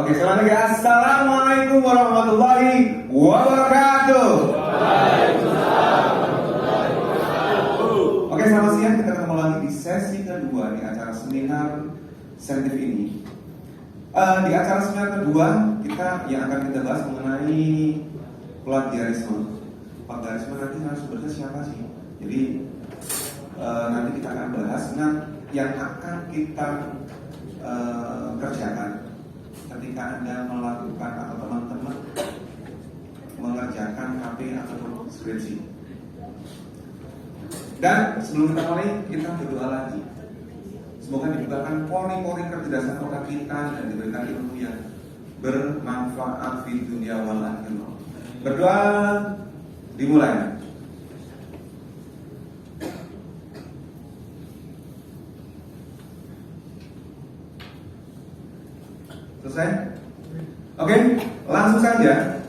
Oke, selamat lagi. Assalamualaikum warahmatullahi wabarakatuh. Oke, selamat siang. Kita ketemu lagi di sesi kedua di acara seminar sensitif ini. Di acara seminar kedua kita yang akan kita bahas mengenai plagiarisme. Plagiarisme nanti narasumbernya siapa sih? Jadi nanti kita akan bahas yang akan kita kerjakan ketika Anda melakukan atau teman-teman mengerjakan KP atau skripsi. Dan sebelum kita mulai, kita berdoa lagi. Semoga dibukakan pori-pori kecerdasan otak kita dan diberikan ilmu yang bermanfaat di dunia wal akhirah. Berdoa dimulai. Selesai? Oke, langsung saja.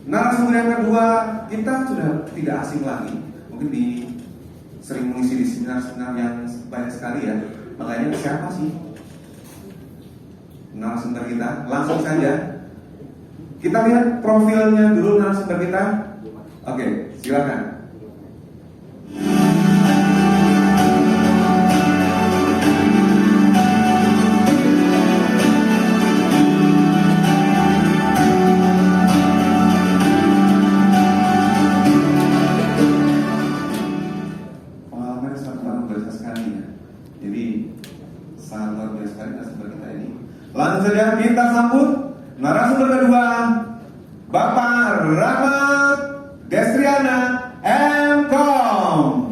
Narasumber yang kedua kita sudah tidak asing lagi. Mungkin sering mengisi di seminar-seminar yang banyak sekali ya. Makanya siapa sih narasumber kita? Langsung saja kita lihat profilnya dulu narasumber kita. Oke, silakan. Langsung saja kita sambut narasumber kedua, Bapak Rahmat Destriana M.Com.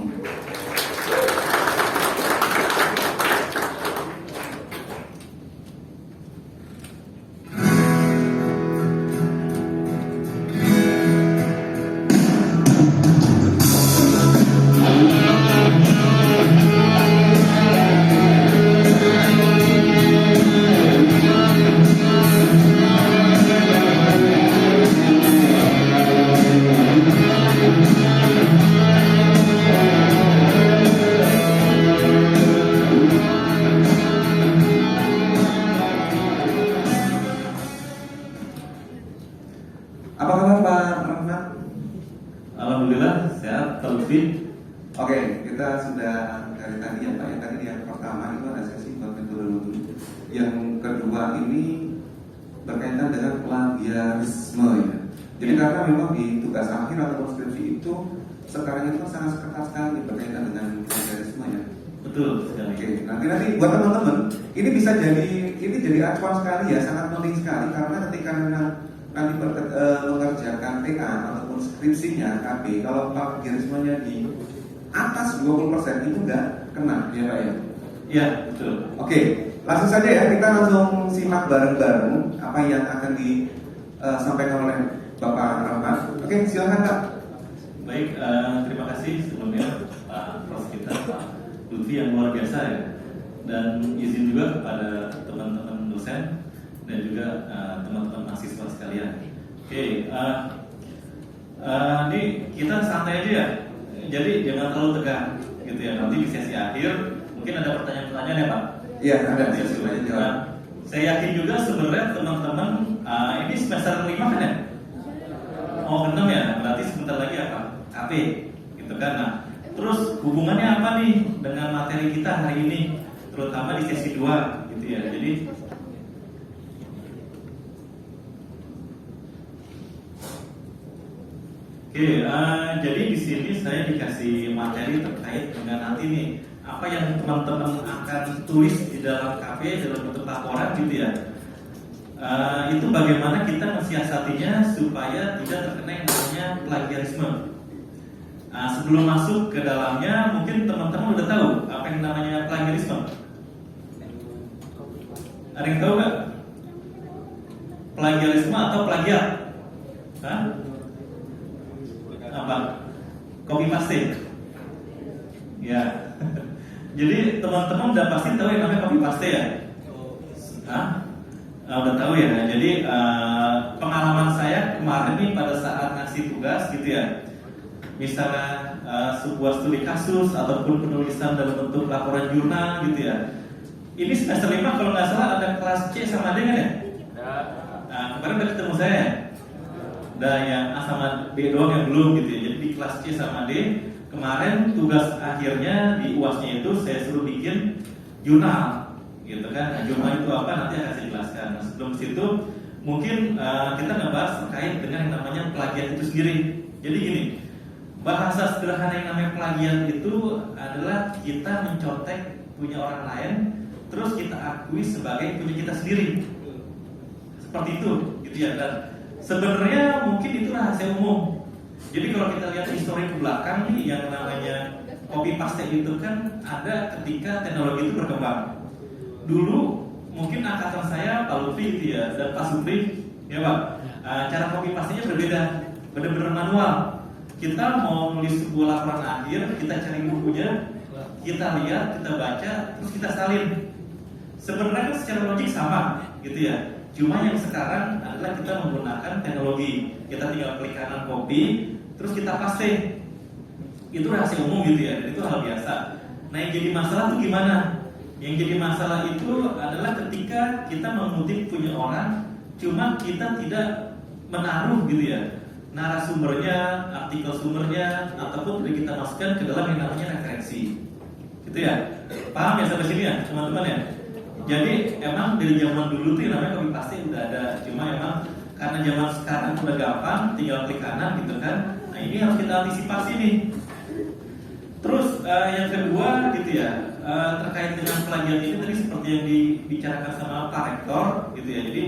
Apa kabar Pak Rahmat? Alhamdulillah sehat, terlebih. Oke, kita sudah dari tadi ya Pak. Yang tadi yang pertama itu ada sesi buat metodologi. Yang kedua ini berkaitan dengan plagiarisme ya. Jadi karena memang di tugas akhir atau skripsi itu sekarang itu sangat ketat sekali berkaitan dengan plagiarisme ya. Betul sekali. Oke, nanti buat teman-teman ini bisa jadi acuan sekali ya, sangat penting sekali karena ketika nanti mengerjakan TA ataupun skripsinya KB, kalau plagiarismenya di atas 20% itu enggak kena ya Pak ya? Iya, betul. Oke, langsung saja ya, kita langsung simak bareng-bareng apa yang akan disampaikan oleh Bapak Rahmat. Oke, silakan Pak. Baik, terima kasih sebelumnya Pak Pros kita, Pak Lutfi yang luar biasa ya. Dan izin juga kepada teman-teman dosen dan juga teman-teman mahasiswa sekalian. Oke, ini kita santai aja ya. Jadi jangan terlalu tegang, gitu ya. Nanti di sesi akhir mungkin ada pertanyaan-pertanyaan ya Pak. Iya, ada sesi jawab. Saya yakin juga sebenarnya teman-teman ini semester 5 kan ya? Oh 6 ya, berarti sebentar lagi apa? KP, gitu kan? Nah, terus hubungannya apa nih dengan materi kita hari ini, terutama di sesi 2, gitu ya. Jadi Oke, jadi di sini saya dikasih materi terkait dengan nanti nih apa yang teman-teman akan tulis di dalam KP dalam bentuk laporan gitu ya. Itu bagaimana kita mensiasatinya supaya tidak terkena yang namanya plagiarisme. Sebelum masuk ke dalamnya, mungkin teman-teman udah tahu apa yang namanya plagiarisme. Ada yang tahu nggak? Plagiarisme atau plagiat? Hah? Apa? Copy paste. Ya. Jadi teman-teman udah pasti tahu yang namanya copy paste ya? Hah? Udah tahu ya. Jadi pengalaman saya kemarin nih pada saat ngasih tugas gitu ya. Misalnya sebuah studi kasus ataupun penulisan dalam bentuk laporan jurnal gitu ya. Ini semester 5 kalau nggak salah ada kelas C sama D kan ya? Ya. kemarin udah ketemu saya. Udah yang A sama B doang yang belum gitu ya. Jadi di kelas C sama D kemarin tugas akhirnya di UASnya itu saya suruh bikin jurnal gitu kan. Nah, jurnal itu apa nanti akan saya jelaskan. Nah, sebelum situ mungkin kita ngebahas terkait dengan yang namanya plagiat itu sendiri. Jadi gini, bahasa sederhana yang namanya plagiat itu adalah kita mencontek punya orang lain terus kita akui sebagai punya kita sendiri. Seperti itu gitu ya. Dan sebenarnya mungkin itu rahasia umum. Jadi kalau kita lihat histori ke belakang nih, yang namanya copy paste itu kan ada ketika teknologi itu berkembang. Dulu mungkin angkatan saya Pak Lutfi gitu ya, dan Pak Supri ya Pak, cara copy paste-nya berbeda, benar-benar manual. Kita mau nulis sebuah laporan akhir, kita cari bukunya, kita lihat, kita baca, terus kita salin. Sebenarnya kan secara logik sama gitu ya. Cuma yang sekarang adalah kita menggunakan teknologi. Kita tinggal klik kanan copy, terus kita paste. Itu rahasia umum gitu ya, dan itu hal biasa. Nah yang jadi masalah itu gimana? Yang jadi masalah itu adalah ketika kita mengutip punya orang, cuma kita tidak menaruh gitu ya narasumbernya, artikel sumbernya, ataupun tidak kita masukkan ke dalam yang namanya referensi. Gitu ya. Paham ya sampai sini ya teman-teman ya? Jadi emang dari zaman dulu tuh yang namanya copy paste udah ada, cuma emang karena zaman sekarang udah gampang, tinggal klik kanan gitu kan. Nah ini harus kita antisipasi nih. Terus yang kedua gitu ya, terkait dengan plagiat ini tadi seperti yang dibicarakan sama Pak Rektor gitu ya. Jadi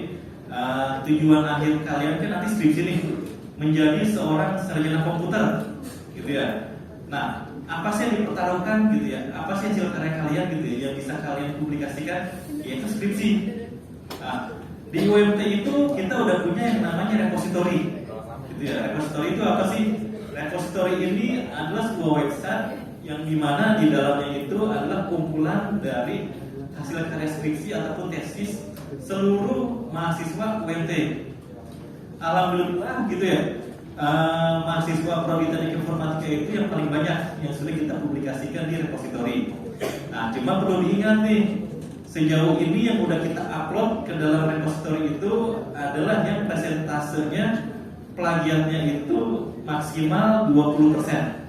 tujuan akhir kalian kan nanti skripsi nih, menjadi seorang sarjana komputer gitu ya. Nah apa sih yang dipertaruhkan gitu ya, apa sih hasil karya kalian gitu ya yang bisa kalian publikasikan, yaitu skripsi. Nah, di UMT itu kita udah punya yang namanya repository gitu ya. Repository itu apa sih? Repository ini adalah sebuah website yang dimana di dalamnya itu adalah kumpulan dari hasil karya skripsi ataupun tesis seluruh mahasiswa UMT. Alhamdulillah gitu ya, mahasiswa Prodi Teknik Informatika itu yang paling banyak yang sudah kita publikasikan di repository. Nah, cuma perlu diingat nih, sejauh ini yang udah kita upload ke dalam repository itu adalah yang persentasenya plagiatnya itu maksimal 20%.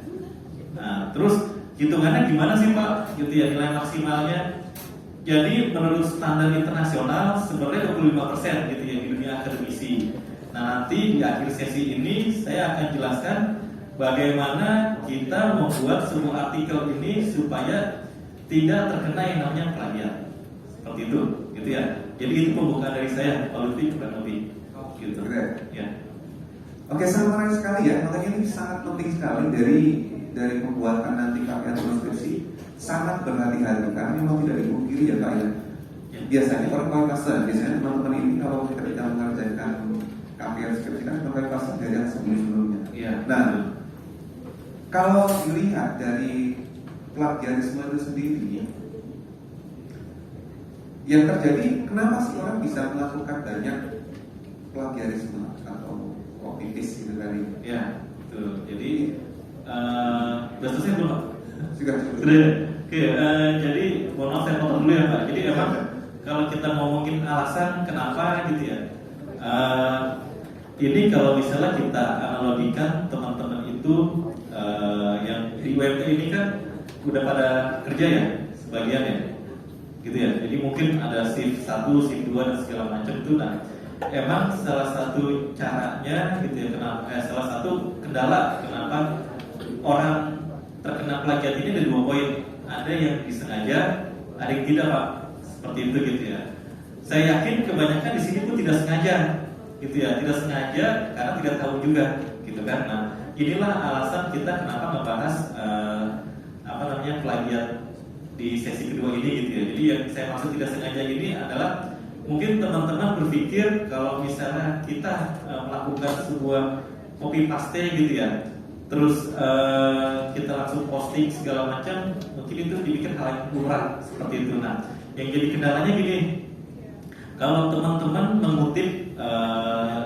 Nah, terus hitungannya gimana sih Pak? Gitu ya, nilai maksimalnya. Jadi menurut standar internasional sebenarnya 25% gitu ya di dunia akademisi. Nah, nanti di akhir sesi ini saya akan jelaskan bagaimana kita membuat sebuah artikel ini supaya tidak terkena yang namanya plagiat. Seperti itu, gitu ya. Jadi itu pembukaan dari saya, Pak Lutfi kurang lebih. Gitu. Ya. Oke, sangat menarik sekali ya. Makanya ini sangat penting sekali dari pembuatan nanti KPA transkripsi. Sangat berhati-hati karena memang tidak dipungkiri ya Pak ya. Biasanya orang kualitasnya, biasanya teman-teman ini kalau kita mengerjakan KPA transkripsi kan kualitasnya dari yang sebelumnya. Ya. Nah, kalau dilihat dari plagiarisme itu sendiri, yang terjadi, kenapa sih orang bisa melakukan banyak plagiarisme atau copy paste gitu tadi? Ya, betul. Jadi sudah selesai belum Pak? Sudah. Oke, jadi mohon maaf saya potong dulu ya Pak. Jadi emang kalau kita ngomongin alasan kenapa gitu ya, ini kalau misalnya kita analogikan teman-teman itu yang di UMT ini kan udah pada kerja ya sebagian ya, gitu ya. Jadi mungkin ada shift 1, shift 2 dan segala macam itu. Nah, emang salah satu caranya gitu ya, salah satu kendala kenapa orang terkena plagiat ini ada 2 poin. Ada yang disengaja, ada yang tidak Pak. Seperti itu gitu ya. Saya yakin kebanyakan di sini pun tidak sengaja, gitu ya. Tidak sengaja karena tidak tahu juga, gitu kan. Nah, inilah alasan kita kenapa membahas plagiat di sesi kedua ini gitu ya. Jadi yang saya maksud tidak sengaja ini adalah mungkin teman-teman berpikir kalau misalnya kita melakukan sebuah copy paste gitu ya, terus kita langsung posting segala macam, mungkin itu dipikir hal yang kurang seperti itu. Nah, yang jadi kendalanya gini, kalau teman-teman mengutip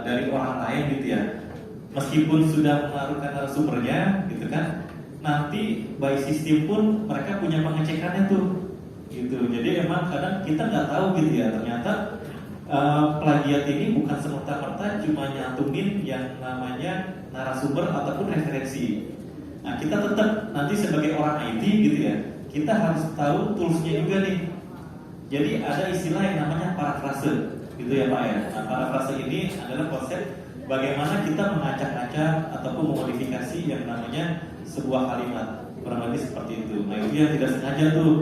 dari orang lain gitu ya, meskipun sudah menaruhkan sumbernya gitu kan, nanti by system pun mereka punya pengecekannya tuh gitu. Jadi emang kadang kita nggak tahu gitu ya, ternyata plagiat ini bukan serta-merta cuma nyantumin yang namanya narasumber ataupun referensi. Nah, kita tetap nanti sebagai orang IT gitu ya, kita harus tahu toolsnya juga nih. Jadi ada istilah yang namanya parafrase, gitu ya Pak ya. Nah, parafrase ini adalah konsep bagaimana kita mengacak-acak ataupun memodifikasi yang namanya sebuah kalimat, kurang lebih seperti itu. Nah, itu yang tidak sengaja tuh.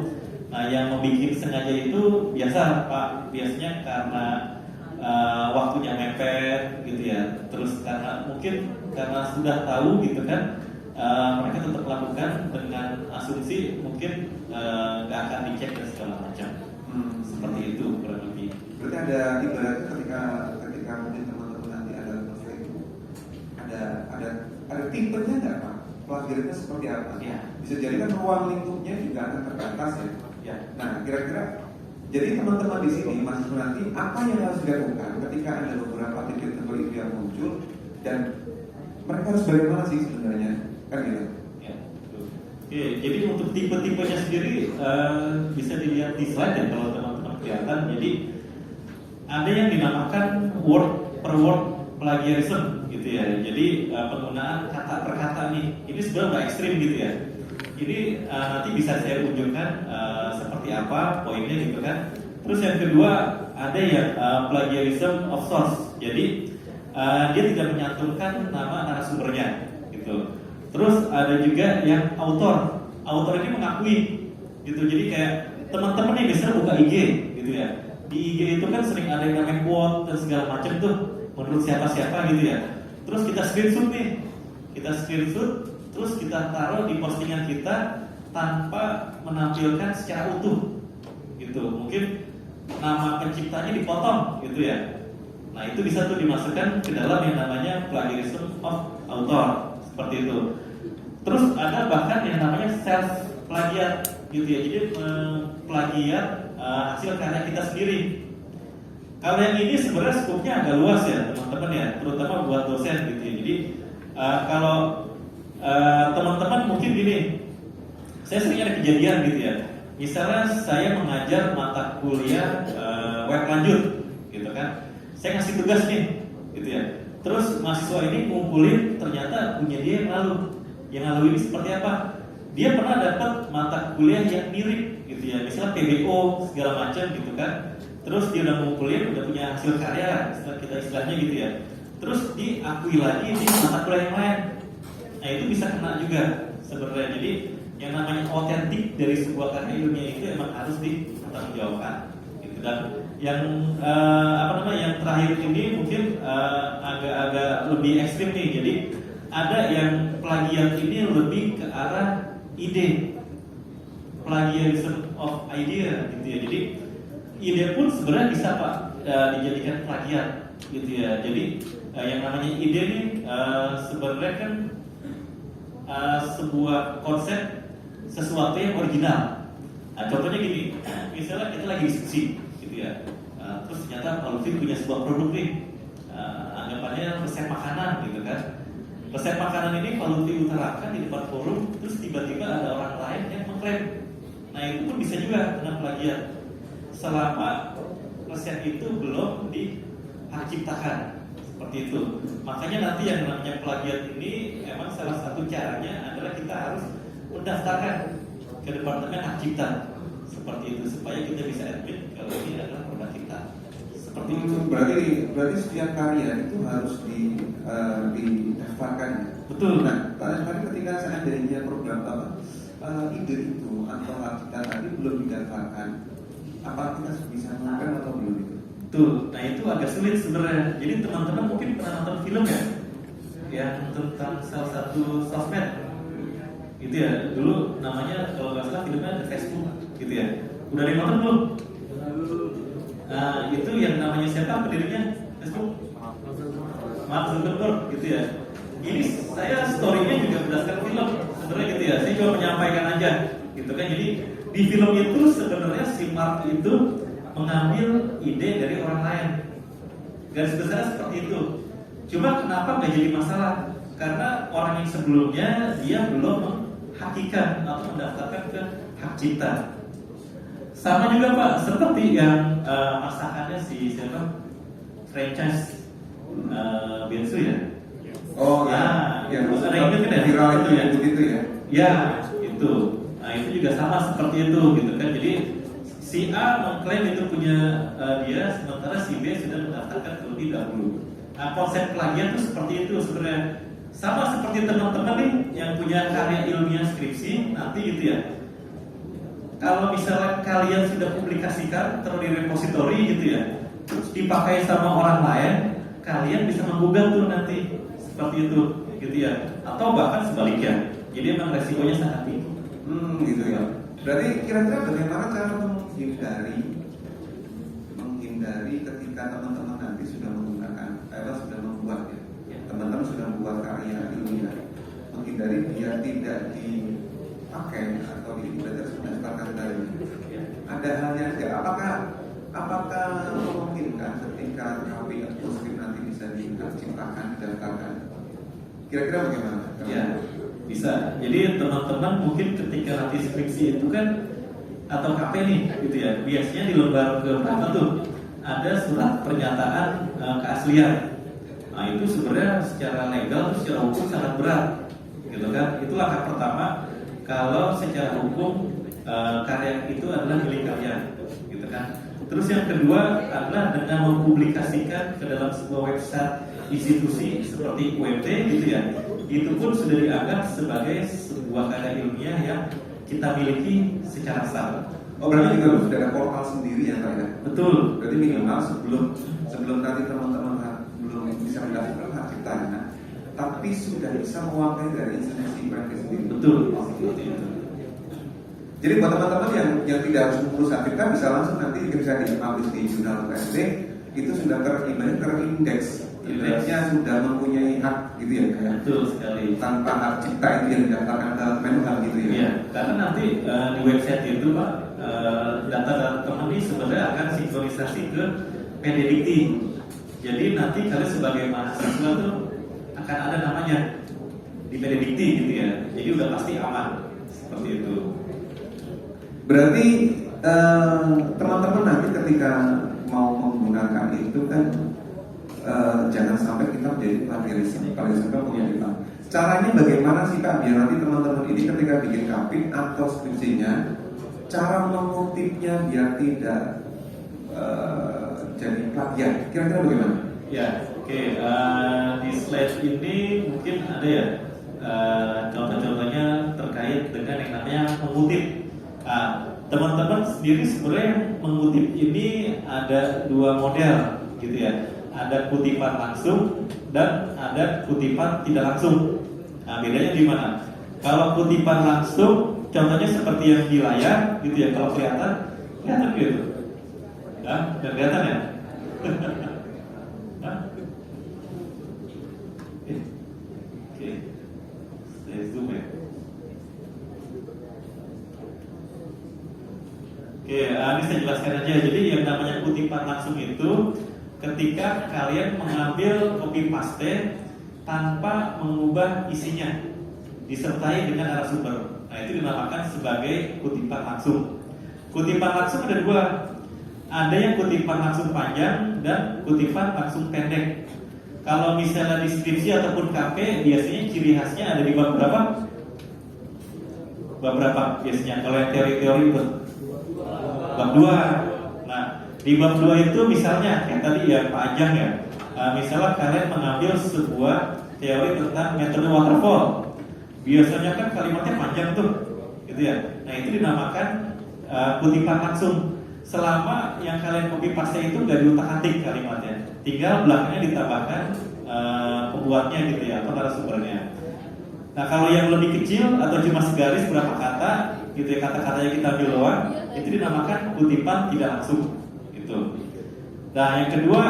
Nah, yang membuat sengaja itu biasa Pak, biasanya karena waktunya mepet gitu ya. Terus karena sudah tahu gitu kan, mereka tetap melakukan dengan asumsi mungkin nggak akan dicek dan segala macam. Seperti itu kurang lebih. Berarti ada ibaratnya ketika mungkin teman-teman nanti ada konflik, ada tipenya nggak Pak? Plagiarisme seperti apa? Ya. Bisa jadi kan ruang lingkupnya juga akan terbatas ya. Ya. Nah, kira-kira jadi teman-teman di sini masih nanti apa yang harus dilakukan ketika ada beberapa titik tertentu itu yang muncul dan mereka harus bagaimana sih sebenarnya kan gitu? Ya. Oke, jadi untuk tipe-tipenya sendiri bisa dilihat di slide ya kalau teman-teman kelihatan. Jadi ada yang dinamakan word per word plagiarism gitu ya. Jadi penggunaan kata per kata nih. Ini sebenarnya nggak ekstrim gitu ya. Ini nanti bisa saya tunjukkan seperti apa poinnya gitu kan. Terus yang kedua ada yang plagiarism of source. Jadi dia tidak menyantumkan nama narasumbernya gitu. Terus ada juga yang author. Author ini mengakui gitu. Jadi kayak teman-teman nih biasanya buka IG gitu ya. Di IG itu kan sering ada yang namanya quote dan segala macam tuh menurut siapa-siapa gitu ya. Terus kita screenshot nih. Kita screenshot terus kita taruh di postingan kita tanpa menampilkan secara utuh gitu. Mungkin nama penciptanya dipotong gitu ya. Nah, itu bisa tuh dimasukkan ke dalam yang namanya plagiarism of author seperti itu. Terus ada bahkan yang namanya self plagiat gitu ya. Jadi plagiat hasil karya kita sendiri. Kalau yang ini sebenarnya skupnya agak luas ya teman-teman ya, terutama buat dosen gitu ya. Jadi kalau teman-teman mungkin gini, saya sering ada kejadian gitu ya. Misalnya saya mengajar mata kuliah web lanjut, gitu kan. Saya ngasih tugas nih, gitu ya. Terus mahasiswa ini ngumpulin ternyata punya dia yang lalu. Yang lalu ini seperti apa? Dia pernah dapat mata kuliah yang mirip, gitu ya. Misalnya PBO segala macam, gitu kan. Terus dia udah ngumpulin, udah punya hasil karya, kita istilahnya gitu ya. Terus diakui lagi di mata kuliah yang lain. Nah, itu bisa kena juga sebenarnya. Jadi yang namanya otentik dari sebuah karya ilmiah itu emang harus dipertanggungjawabkan. Gitu. Dan yang yang terakhir ini mungkin agak lebih ekstrim nih. Jadi ada yang plagiat ini lebih ke arah ide, plagiarism of idea, gitu ya. Jadi ide pun sebenarnya bisa Pak dijadikan plagiat, gitu ya. Jadi yang namanya ide ini sebenarnya kan sebuah konsep sesuatu yang original. Nah, contohnya gini, misalnya kita lagi diskusi, gitu ya. Terus ternyata Pak Lutfi punya sebuah produk nih, anggapannya resep makanan, gitu kan. Resep makanan ini Pak Lutfi utarakan di depan forum, terus tiba-tiba ada orang lain yang mengklaim. Nah, itu pun bisa juga kena plagiat, selama resep itu belum dihak ciptakan. Seperti itu. Makanya nanti yang namanya plagiat ini emang salah satu caranya adalah kita harus mendaftarkan ke Departemen Hak Cipta. Seperti itu supaya kita bisa admit kalau ini adalah produk kita. Seperti itu. Berarti setiap karya itu harus didaftarkan. Betul. Nah, tadi ketika seandainya program ide itu atau hak cipta tadi belum didaftarkan, apa kita bisa melakukan atau belum itu? Tuh, nah itu agak sulit sebenarnya. Jadi teman-teman mungkin pernah nonton film ya, yang tentang salah satu sosmed, gitu ya. Dulu namanya kalau nggak salah filmnya The Facebook, gitu ya. Udah ada yang nonton belum? Nah, itu yang namanya siapa pendirinya Facebook? Mark Zuckerberg, gitu ya. Ini saya story-nya juga berdasarkan film, sebenarnya gitu ya. Saya cuma menyampaikan aja, gitu kan. Jadi di film itu sebenarnya si Mark itu mengambil ide dari orang lain. Garis besar seperti itu. Cuma kenapa nggak jadi masalah? Karena orang yang sebelumnya dia belum menghakikan atau mendaftarkan ke hak cipta. Sama juga Pak, seperti yang masakannya si siapa? Franchise Bensu ya. Oh Nah, ya, itu ada yang kan ya? viral itu ya. gitu ya. Ya, itu. Nah, itu juga sama seperti itu gitu kan. Jadi si A mengklaim itu punya dia, sementara si B sudah mendaftarkan terlebih dahulu. Nah, konsep plagiat itu seperti itu sebenarnya. Sama seperti teman-teman nih yang punya karya ilmiah skripsi nanti gitu ya. Kalau misalnya kalian sudah publikasikan terus di repositori gitu ya, terus dipakai sama orang lain, kalian bisa menggugat tuh nanti seperti itu gitu ya. Atau bahkan sebaliknya. Jadi emang resikonya sangat tinggi. Gitu ya. Berarti kira-kira bagaimana cara menghindari ketika teman-teman nanti sudah menggunakan, sudah membuat ya, teman-teman sudah membuat karya ilmiah, menghindari biar tidak dipakai atau didaftarkan dari. Ada halnya nggak? Apakah memungkinkan ketika KW atau skrip nanti bisa diciptakan, didaftarkan? Kira-kira bagaimana? Ya, bisa. Jadi teman-teman mungkin ketika nanti skripsi itu kan atau KP nih, gitu ya. Biasanya di lembar keberapa tuh ada surat pernyataan keaslian. Nah itu sebenarnya secara legal, secara hukum sangat berat, gitu kan. Itu langkah pertama kalau secara hukum karya itu adalah milik kalian, gitu kan. Terus yang kedua adalah dengan mempublikasikan ke dalam sebuah website institusi seperti UMT gitu ya. Itu pun sudah dianggap sebagai sebuah karya ilmiah yang kita miliki secara sah. Oh berarti juga sudah ada portal sendiri ya Pak ya? Betul. Berarti minimal sebelum nanti teman-teman belum bisa mendaftarkan hak ciptanya, tapi sudah bisa mewakili dari institusi UMT sendiri. Betul. Seperti itu. Jadi buat teman-teman yang tidak harus mengurus hak cipta bisa langsung nanti bisa dipublish di jurnal UMT, itu sudah terindeks. Indeksnya sudah mempunyai hak gitu ya kayak. Betul sekali. Tanpa hak cipta itu yang didaftarkan ke Menhub gitu ya. Iya, karena nanti di website itu Pak data-data teman ini sebenarnya akan sinkronisasi ke PDDikti. Jadi nanti kalian sebagai mahasiswa tuh akan ada namanya di PDDikti gitu ya. Jadi udah pasti aman seperti itu. Berarti teman-teman nanti ketika mau menggunakan itu kan jangan sampai kita menjadi plagiarisme pengeditan. Caranya bagaimana sih Pak biar nanti teman-teman ini ketika bikin kapit atau skripsinya, cara mengutipnya biar tidak jadi plagiat. Kira-kira bagaimana? Ya, oke. Di slide ini mungkin ada ya contoh-contohnya terkait dengan yang namanya mengutip. Teman-teman sendiri sebenarnya mengutip ini ada dua model gitu ya. Ada kutipan langsung dan ada kutipan tidak langsung. Nah, bedanya di mana? Kalau kutipan langsung, contohnya seperti yang di layar, gitu ya. Kalau kelihatan gitu. Nah, dan kelihatan ya. Oke, saya zoom ya. Oke, ini saya jelaskan aja. Jadi yang namanya kutipan langsung itu ketika kalian mengambil copy paste tanpa mengubah isinya, disertai dengan narasumber. Nah itu dinamakan sebagai kutipan langsung. Kutipan langsung ada dua, ada yang kutipan langsung panjang dan kutipan langsung pendek. Kalau misalnya di skripsi ataupun KP biasanya ciri khasnya ada di bab berapa? Bab berapa biasanya? Kalau yang teori-teori itu bab 2. Di bab 2 itu misalnya yang tadi ya panjang ya. Misalnya kalian mengambil sebuah teori tentang metode waterfall. Biasanya kan kalimatnya panjang tuh, gitu ya. Nah itu dinamakan kutipan langsung. Selama yang kalian copy paste itu nggak diutak-atik kalimatnya, tinggal belakangnya ditambahkan pembuatnya gitu ya atau narasumbernya. Nah kalau yang lebih kecil atau cuma segaris berapa kata, gitu ya kata-katanya kita ambil doang, itu dinamakan kutipan tidak langsung. Nah yang kedua,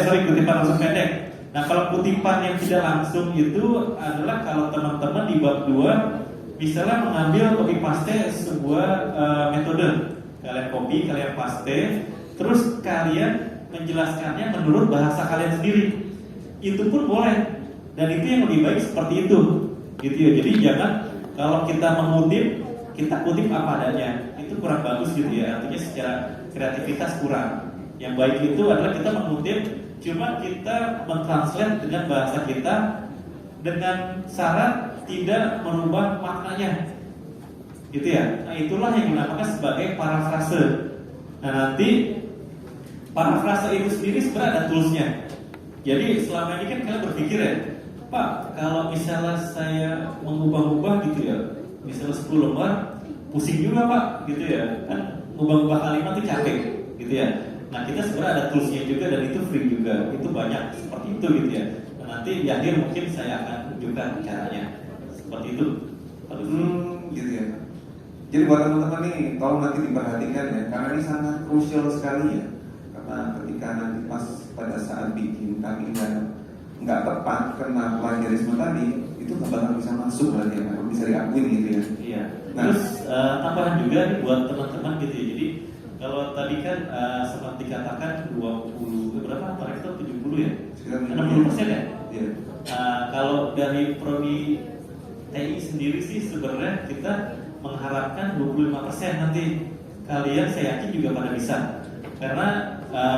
kutipan langsung pendek. Nah kalau kutipan yang tidak langsung itu adalah kalau teman-teman di bab 2 misalnya mengambil copy paste sebuah metode, kalian copy, kalian paste, terus kalian menjelaskannya menurut bahasa kalian sendiri, itu pun boleh. Dan itu yang lebih baik seperti itu, gitu ya. Jadi jangan kalau kita mengutip, kita kutip apa adanya. itu kurang bagus gitu ya, artinya secara kreativitas kurang. Yang baik itu adalah kita mengutip, cuma kita mentranslate dengan bahasa kita dengan syarat tidak merubah maknanya, gitu ya. Nah itulah yang dinamakan sebagai parafrase. Nah nanti parafrase itu sendiri sebenarnya ada toolsnya. Jadi selama ini kan kalian berpikir ya, Pak, kalau misalnya saya mengubah-ubah gitu ya, misalnya 10 lembar, pusing juga Pak, gitu ya. Kan mengubah-ubah kalimat itu capek, gitu ya. Nah kita sebenarnya ada toolsnya juga dan itu free juga, itu banyak seperti itu gitu ya. Nah, nanti di akhir mungkin saya akan tunjukkan caranya seperti itu. Gitu ya. Jadi buat teman-teman nih, tolong nanti diperhatikan ya, karena ini sangat krusial sekali ya. Karena ketika nanti pas pada saat bikin kami nggak tepat kena plagiarisme tadi, itu nggak bakal bisa masuk lagi ya, bisa diakuin gitu ya. Iya. Nah, Terus tambahan juga nih buat teman-teman gitu ya. Jadi kalau tadi kan sempat dikatakan 20 berapa? Mereka 70 ya? sekitar 60% ya? Iya. Kalau dari prodi TI sendiri sih sebenarnya kita mengharapkan 25% nanti kalian saya yakin juga pada bisa. Karena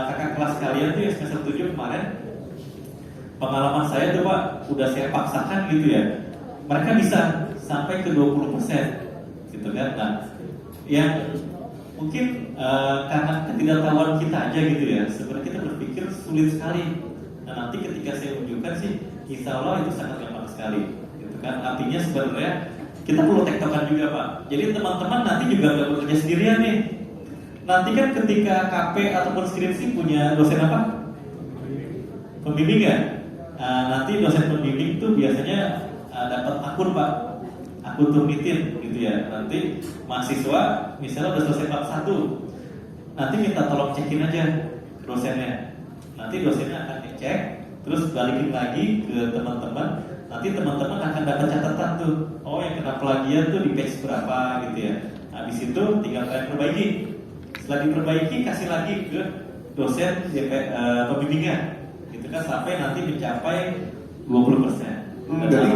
kakak kelas kalian tuh yang semester 7 kemarin pengalaman saya tuh Pak udah saya paksakan gitu ya. Mereka bisa sampai ke 20% gitu kan. Nah, yang mungkin karena ketidaktahuan kita aja gitu ya. Sebenarnya kita berpikir sulit sekali. Nah, nanti ketika saya tunjukkan sih insya Allah itu sangat gampang sekali gitu kan. Artinya sebenarnya kita perlu tektokan juga Pak. Jadi teman-teman nanti juga nggak bekerja sendirian nih. Nanti kan ketika KP ataupun skripsi punya dosen apa? Pembimbing ya? Nanti dosen pembimbing itu biasanya dapat akun Pak, akun Turnitin gitu ya. Nanti mahasiswa misalnya udah selesai bab 1, nanti minta tolong cekin aja ke dosennya. Nanti dosennya akan ngecek, terus balikin lagi ke teman-teman. Nanti teman-teman akan dapat catatan tuh, oh yang kena plagiat tuh di page berapa gitu ya. Habis itu tinggal kalian perbaiki. Setelah diperbaiki kasih lagi ke dosen pembimbingnya. Gitu kan sampai nanti mencapai 20%. Jadi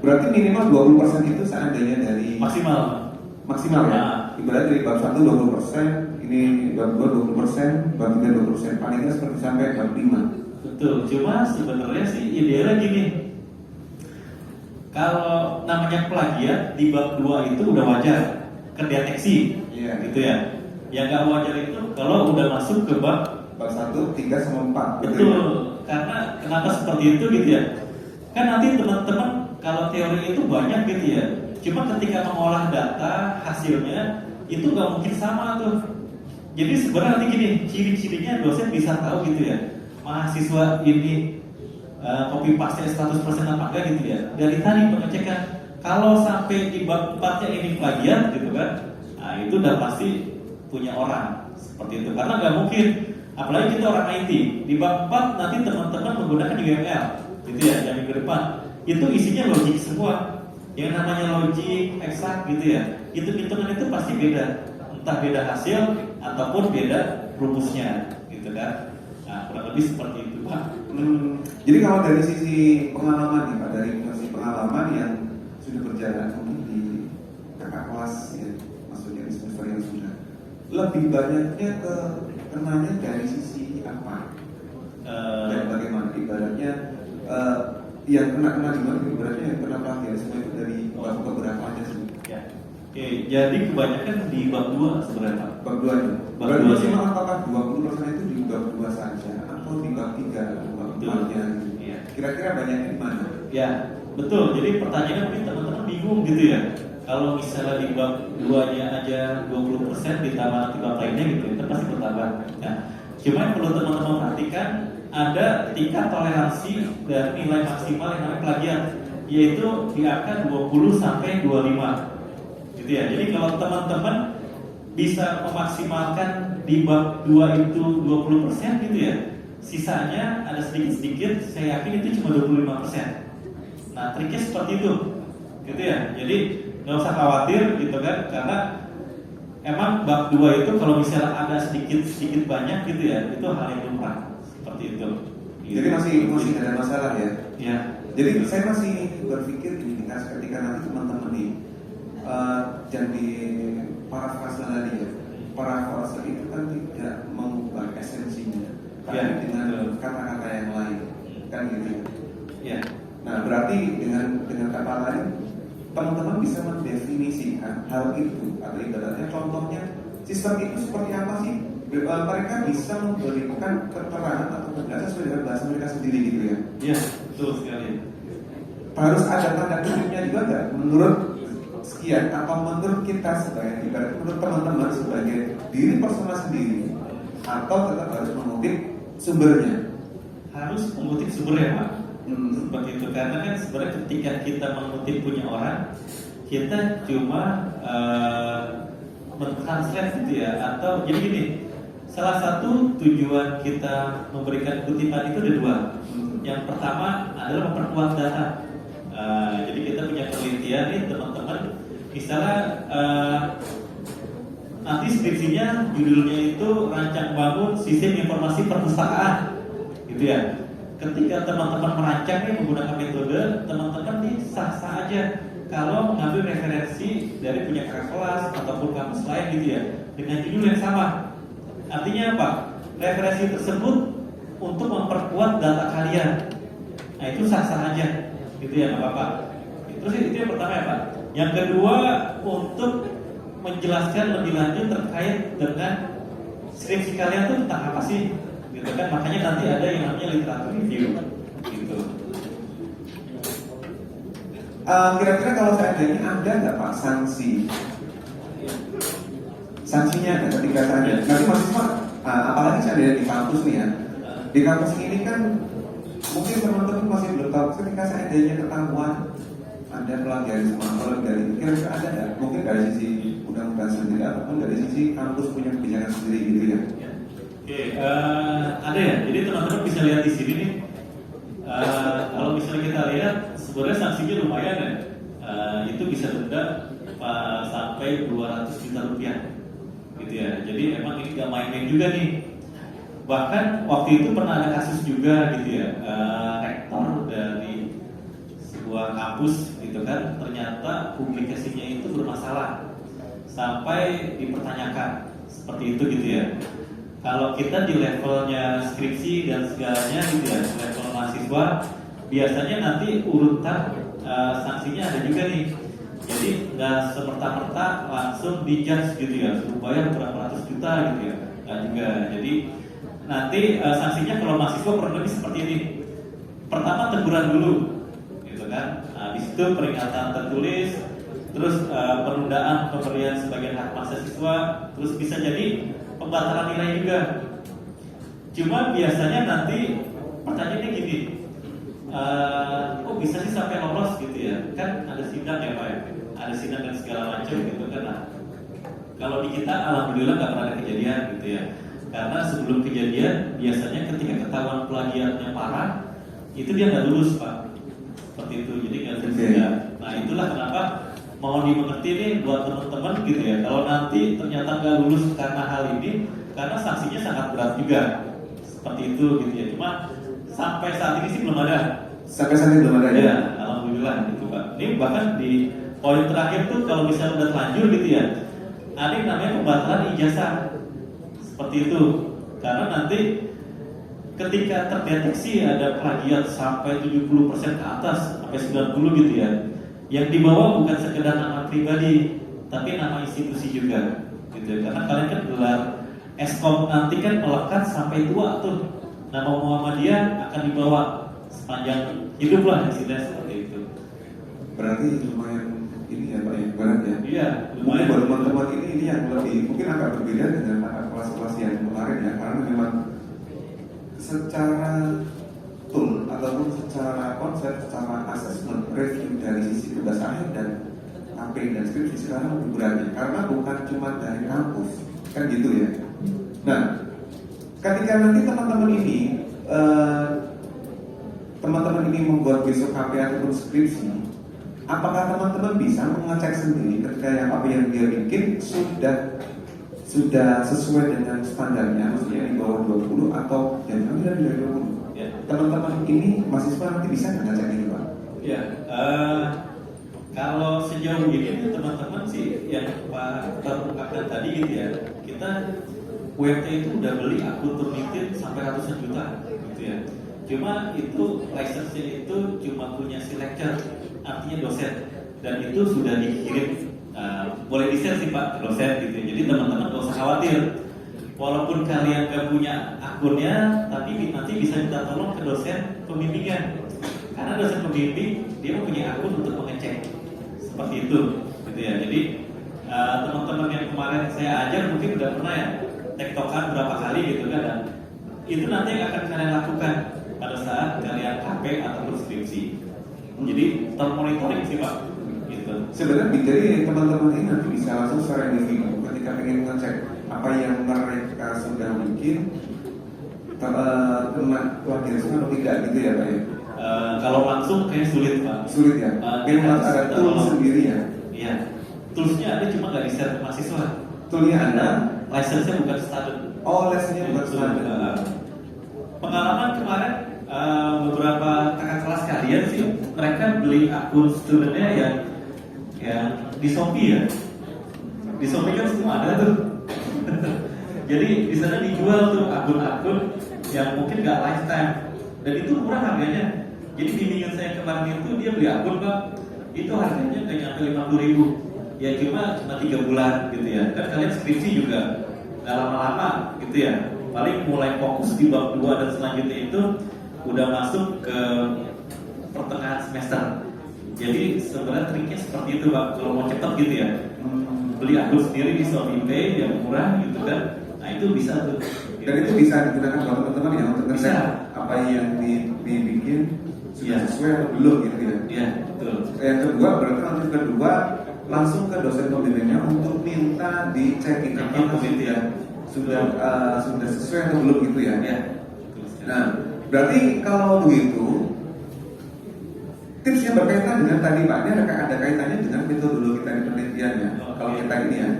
berarti minimal 20% itu seandainya dari maksimal ya. Nah. Ibarat dari bab 1 20%, ini bab 2 20%, bab 3 20%, paling nggak seperti sampai bab 5. Betul, cuma sebenarnya sih idealnya gini. Kalau namanya plagiat di bab 2 itu udah wajar kedeteksi, gitu ya. Yang nggak wajar itu kalau udah masuk ke bab 1, 3 sama 4. Betul, karena kenapa seperti itu gitu ya. Kan nanti teman-teman kalau teori itu banyak gitu ya. Cuma ketika mengolah data hasilnya itu nggak mungkin sama tuh. Jadi sebenarnya nanti gini, ciri-cirinya dosen bisa tahu gitu ya. Mahasiswa ini copy paste 100% apa enggak gitu ya. Dari tadi pengecekan kalau sampai di bab 4-nya ini plagiat gitu kan. Nah, itu udah pasti punya orang seperti itu. Karena nggak mungkin, apalagi kita orang IT, di bab 4 nanti teman-teman menggunakan UML gitu ya, yang minggu depan itu isinya logik semua. Yang namanya logik eksak gitu ya, hitungan itu pasti beda, entah beda hasil ataupun beda rumusnya gitu kan. Nah kurang lebih seperti itu Pak. Jadi kalau dari sisi pengalaman nih Pak, dari sisi pengalaman yang sudah berjalan mungkin di kakak kelas ya, maksudnya di semester yang sudah, lebih banyaknya kenanya dari sisi apa? Dan bagaimana ibaratnya yang kena di mana ibaratnya yang kena plagiarisme itu dari bab beberapa aja sih? Ya. Oke, jadi kebanyakan di bab 2 sebenarnya Pak. Bab 2 itu. Bab Berarti 2 maksimal apakah 20% itu di bab 2 saja atau di bab 3 atau bab 4-nya? Iya. Kira-kira banyaknya di mana? Ya, betul. Jadi pertanyaannya mungkin teman-teman bingung gitu ya. Kalau misalnya di bab 2-nya aja 20% ditambah nanti bab lainnya gitu, itu pasti bertambah. Nah, cuma yang perlu teman-teman perhatikan ada tingkat toleransi dan nilai maksimal yang namanya plagiat, yaitu di angka 20 sampai 25. Gitu ya. Jadi kalau teman-teman bisa memaksimalkan di bab 2 itu 20% gitu ya. Sisanya ada sedikit-sedikit, saya yakin itu cuma 25%. Nah, triknya seperti itu. Gitu ya. Jadi nggak usah khawatir gitu kan, karena emang bab 2 itu kalau misalnya ada sedikit banyak gitu ya, itu hal yang lumrah seperti itu. Jadi masih ada masalah ya. Ya. Jadi saya masih berpikir gini, ketika nanti teman-teman nih jadi parafrase tadi ya. Parafrase itu kan tidak mengubah esensinya, tapi Ya, dengan betul. kata-kata yang lain, kan gitu. Ya, Nah, berarti dengan kata lain, teman-teman bisa mendefinisikan hal itu atau ibaratnya contohnya sistem itu seperti apa sih? Mereka bisa memberikan keterangan atau penjelasan sesuai dengan bahasa mereka sendiri gitu ya. ya, betul sekali. Harus ada tanda kutipnya juga nggak? Menurut sekian atau menurut kita sebagai ibarat menurut teman-teman sebagai diri personal sendiri atau tetap harus mengutip sumbernya? Harus mengutip sumbernya, Pak. Hmm. Seperti itu, karena kan sebenarnya ketika kita mengutip punya orang, kita cuma mentranslate gitu ya, atau jadi gini, salah satu tujuan kita memberikan kutipan itu ada dua. Yang pertama adalah memperkuat data. Jadi kita punya penelitian nih teman-teman, misalnya nanti skripsinya judulnya itu rancang bangun sistem informasi perpustakaan, gitu ya. Ketika teman-teman merancang nih menggunakan metode, teman-teman nih sah-sah aja kalau mengambil referensi dari punya kakak kelas ataupun kampus lain gitu ya, dengan judul yang sama. Artinya apa? Referensi tersebut untuk memperkuat data kalian. Nah itu sah-sah aja, gitu ya, nggak apa-apa. Terus itu yang pertama ya Pak. Yang kedua untuk menjelaskan lebih lanjut terkait dengan skripsi kalian tuh tentang apa sih, gitu kan? Makanya nanti ada yang namanya literatur review, gitu. Kira-kira kalau seandainya ada nggak Pak sanksi? Sanksinya ada ketika saya nanti mahasiswa, apalagi seandainya di kampus nih ya. Di kampus ini kan mungkin teman-teman masih belum tahu ketika seandainya ketahuan ada plagiarisme atau dari kira-kira ada nggak? Mungkin dari sisi undang-undang sendiri ataupun dari sisi kampus punya kebijakan sendiri gitu ya. Oke, ada ya. Jadi teman-teman bisa lihat di sini nih. Kalau misalnya kita lihat, sebenarnya sanksinya lumayan ya. Itu bisa denda sampai 200 juta rupiah, gitu ya. Jadi emang ini gak main-main juga nih. Bahkan waktu itu pernah ada kasus juga, gitu ya. Rektor dari sebuah kampus, gitu kan, ternyata publikasinya itu bermasalah sampai dipertanyakan, seperti itu, gitu ya. Kalau kita di levelnya skripsi dan segalanya gitu ya, level mahasiswa, biasanya nanti urutan sanksinya ada juga nih. Jadi nggak semerta-merta langsung dijudge gitu ya, suruh bayar berapa ratus juta gitu ya, nggak juga. Jadi nanti sanksinya kalau mahasiswa kurang lebih seperti ini. Pertama teguran dulu, gitu kan. Habis itu peringatan tertulis, terus penundaan pemberian sebagian hak mahasiswa, terus bisa jadi pembatalan nilai juga. Cuma biasanya nanti pertanyaannya gini, kok bisa sih sampai lolos gitu ya? Kan ada sidang ya Pak ya, ada sidang dan segala macam gitu kan. Nah, kalau di kita alhamdulillah nggak pernah ada kejadian gitu ya. Karena sebelum kejadian biasanya ketika ketahuan plagiatnya parah, itu dia nggak lulus Pak. Seperti itu, jadi nggak lulus juga. Nah itulah kenapa mau dimengerti nih buat teman-teman gitu ya. Kalau nanti ternyata nggak lulus karena hal ini, karena sanksinya sangat berat juga, seperti itu gitu ya. Cuma sampai saat ini sih belum ada. Sampai saat ini belum ada ya. Alhamdulillah gitu Pak. Ini bahkan di poin terakhir tuh kalau misalnya udah terlanjur gitu ya, ada yang namanya pembatalan ijazah, seperti itu. Karena nanti ketika terdeteksi ada plagiat sampai 70% ke atas, sampai 90 gitu ya, yang dibawa bukan sekedar nama pribadi, tapi nama institusi juga, gitu. Karena kalian kan gelar Eskom nanti kan melekat sampai tua tuh, nama Muhammadiyah akan dibawa sepanjang hidup lah, istilahnya seperti itu. Berarti lumayan ini ya Pak ya, berat ya. Iya, Mungkin lumayan. buat teman-teman ini yang lebih mungkin agak berbeda dengan kelas-kelas yang kemarin ya, karena memang secara tool ataupun secara konsep, secara assessment, review dari sisi tugas akhir dan AP dan skripsi sekarang lebih berat ya, karena bukan cuma dari kampus, kan gitu ya. Nah, ketika nanti teman-teman ini membuat besok AP ataupun skripsi, apakah teman-teman bisa mengecek sendiri ketika yang apa yang dia bikin sudah sesuai dengan standarnya, maksudnya di bawah 20 atau yang lebih dari 20? Ya. Teman-teman ini mahasiswa nanti bisa ngecek ini Pak? Ya, kalau sejauh ini tuh teman-teman sih yang Pak terungkapkan tadi gitu ya, kita UMT itu udah beli akun Turnitin sampai ratusan juta gitu ya. Cuma itu license-nya itu cuma punya si lecturer, artinya dosen, dan itu sudah dikirim, boleh di-share sih Pak ke dosen gitu. Jadi teman-teman gak usah khawatir, walaupun kalian gak punya akunnya, tapi nanti bisa minta tolong ke dosen pembimbingan, karena dosen pembimbing dia punya akun untuk mengecek seperti itu gitu ya. Jadi teman-teman yang kemarin saya ajar mungkin udah pernah ya tektokan berapa kali gitu kan, dan itu nanti yang akan kalian lakukan pada saat kalian KP atau skripsi. Jadi termonitoring sih Pak gitu. Sebenarnya jadi teman-teman ini nanti bisa langsung secara individu ketika ingin ngecek apa yang mereka sudah bikin teman plagiarisme atau tidak gitu ya Pak ya. Kalau langsung kayak sulit Pak. Sulit ya. Memang ada tool sendiri ya. Iya. Toolsnya ada cuma nggak di-share ke mahasiswa. Toolnya ada. License-nya bukan standar. Oh, license-nya bukan standar. Pengalaman kemarin beberapa kakak kelas kalian sih, mereka beli akun studentnya yang di Shopee ya. Di Shopee kan semua ada tuh. Jadi di sana dijual tuh akun-akun yang mungkin nggak lifetime, dan itu murah harganya. Jadi bimbingan saya kemarin itu dia beli akun Pak, itu harganya nggak nyampe 50.000, ya cuma 3 bulan gitu ya. Kan kalian skripsi juga nggak lama-lama gitu ya. Paling mulai fokus di bab 2 dan selanjutnya itu udah masuk ke pertengahan semester. Jadi sebenarnya triknya seperti itu Pak, kalau mau cepat gitu ya, beli akun sendiri di Shopee Pay yang murah gitu kan. Nah itu bisa tuh. Dan itu bisa digunakan buat teman-teman yang untuk ngecek apa yang dibikin sudah sesuai atau belum gitu ya. Iya betul. Yang kedua berarti nanti kedua langsung ke dosen pembimbingnya untuk minta dicek itu ya sudah sesuai atau belum gitu ya. Iya. Nah berarti kalau begitu tipsnya berkaitan dengan tadi Pak, ini ada kaitannya dengan metodologi tadi penelitiannya. Kalau kita ini ya.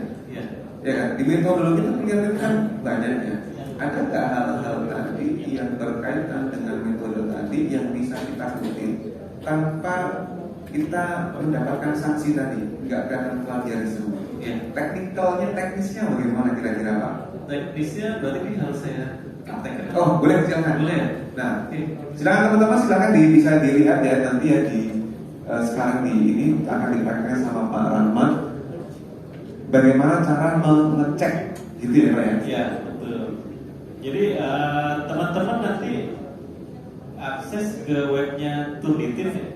Ya kan, di metodologi itu kelihatan kan banyak ya. Ada nggak hal-hal tadi yang berkaitan dengan metode tadi yang bisa kita sebutin tanpa kita mendapatkan sanksi tadi, nggak akan plagiarisme? Ya. Teknisnya bagaimana kira-kira Pak? Teknisnya berarti ini harus saya praktekkan. Oh boleh silakan. Boleh. Nah, silakan teman-teman silakan bisa dilihat ya nanti ya di sekarang ini akan dipraktekkan sama Pak Rahmat. Bagaimana cara mengecek gitu ya Pak ya? Iya betul. Jadi teman-teman nanti akses ke webnya Turnitin ya.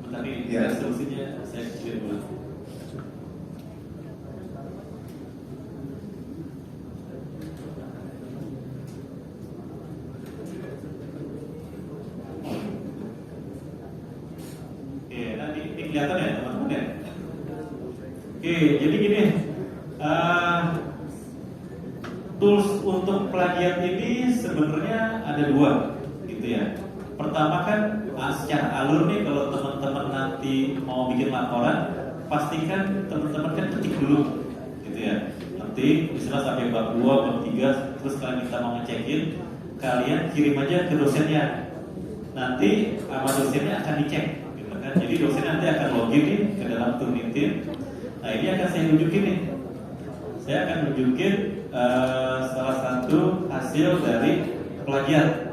Tadi resolusinya saya kirim dulu. Oke, nanti ini kelihatan ya teman-teman ya. Oke, jadi gini. Tools untuk plagiat ini sebenarnya ada 2 gitu ya. Pertama kan secara alur nih, kalau teman-teman nanti mau bikin laporan, pastikan teman-teman kan ketik dulu gitu ya. Nanti misalnya sampai bab 2, bab 3, terus kalian minta mau ngecekin, kalian kirim aja ke dosennya. Nanti sama dosennya akan dicek gitu kan. Jadi dosen nanti akan login nih ke dalam Turnitin. Nah ini akan saya tunjukin nih. Saya akan tunjukin salah satu hasil dari plagiat.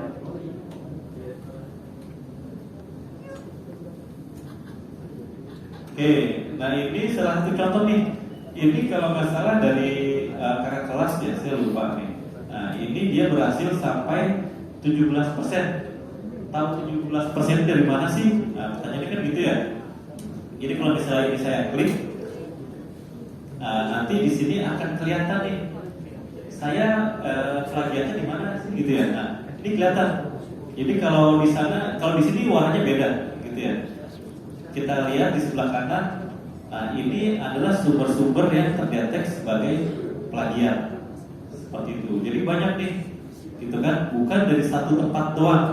Oke, nah ini salah satu contoh nih. Ini kalau nggak salah dari kakak kelas ya, saya lupa nih. Nah ini dia berhasil sampai 17%. Tahu 17% dari mana sih? Nah pertanyaannya kan gitu ya. Jadi kalau misalnya ini saya klik, nanti di sini akan kelihatan nih. Saya plagiatnya di mana sih gitu ya. Nah, ini kelihatan. Jadi kalau di sana, kalau di sini warnanya beda gitu ya. Kita lihat di sebelah kanan. Nah, ini adalah sumber-sumber yang terdetek sebagai plagiat. Seperti itu. Jadi banyak nih. Gitu kan? Bukan dari satu tempat doang.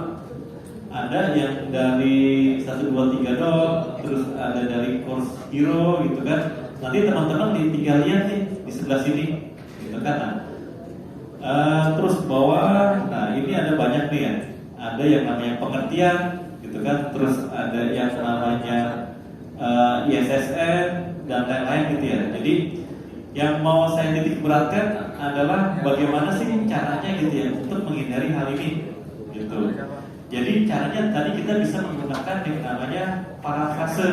Ada yang dari 1 2 3 dot, terus ada dari Course Hero gitu kan. Nanti teman-teman tinggal lihat nih di sebelah sini. Gitu kan. Nah, terus bawah, nah ini ada banyak nih ya. Ada yang namanya pengertian, gitu kan. Terus ada yang namanya ISSN, dan lain-lain gitu ya. Jadi yang mau saya titik beratkan adalah bagaimana sih caranya gitu ya untuk menghindari hal ini gitu. Jadi caranya tadi kita bisa menggunakan yang namanya parafrase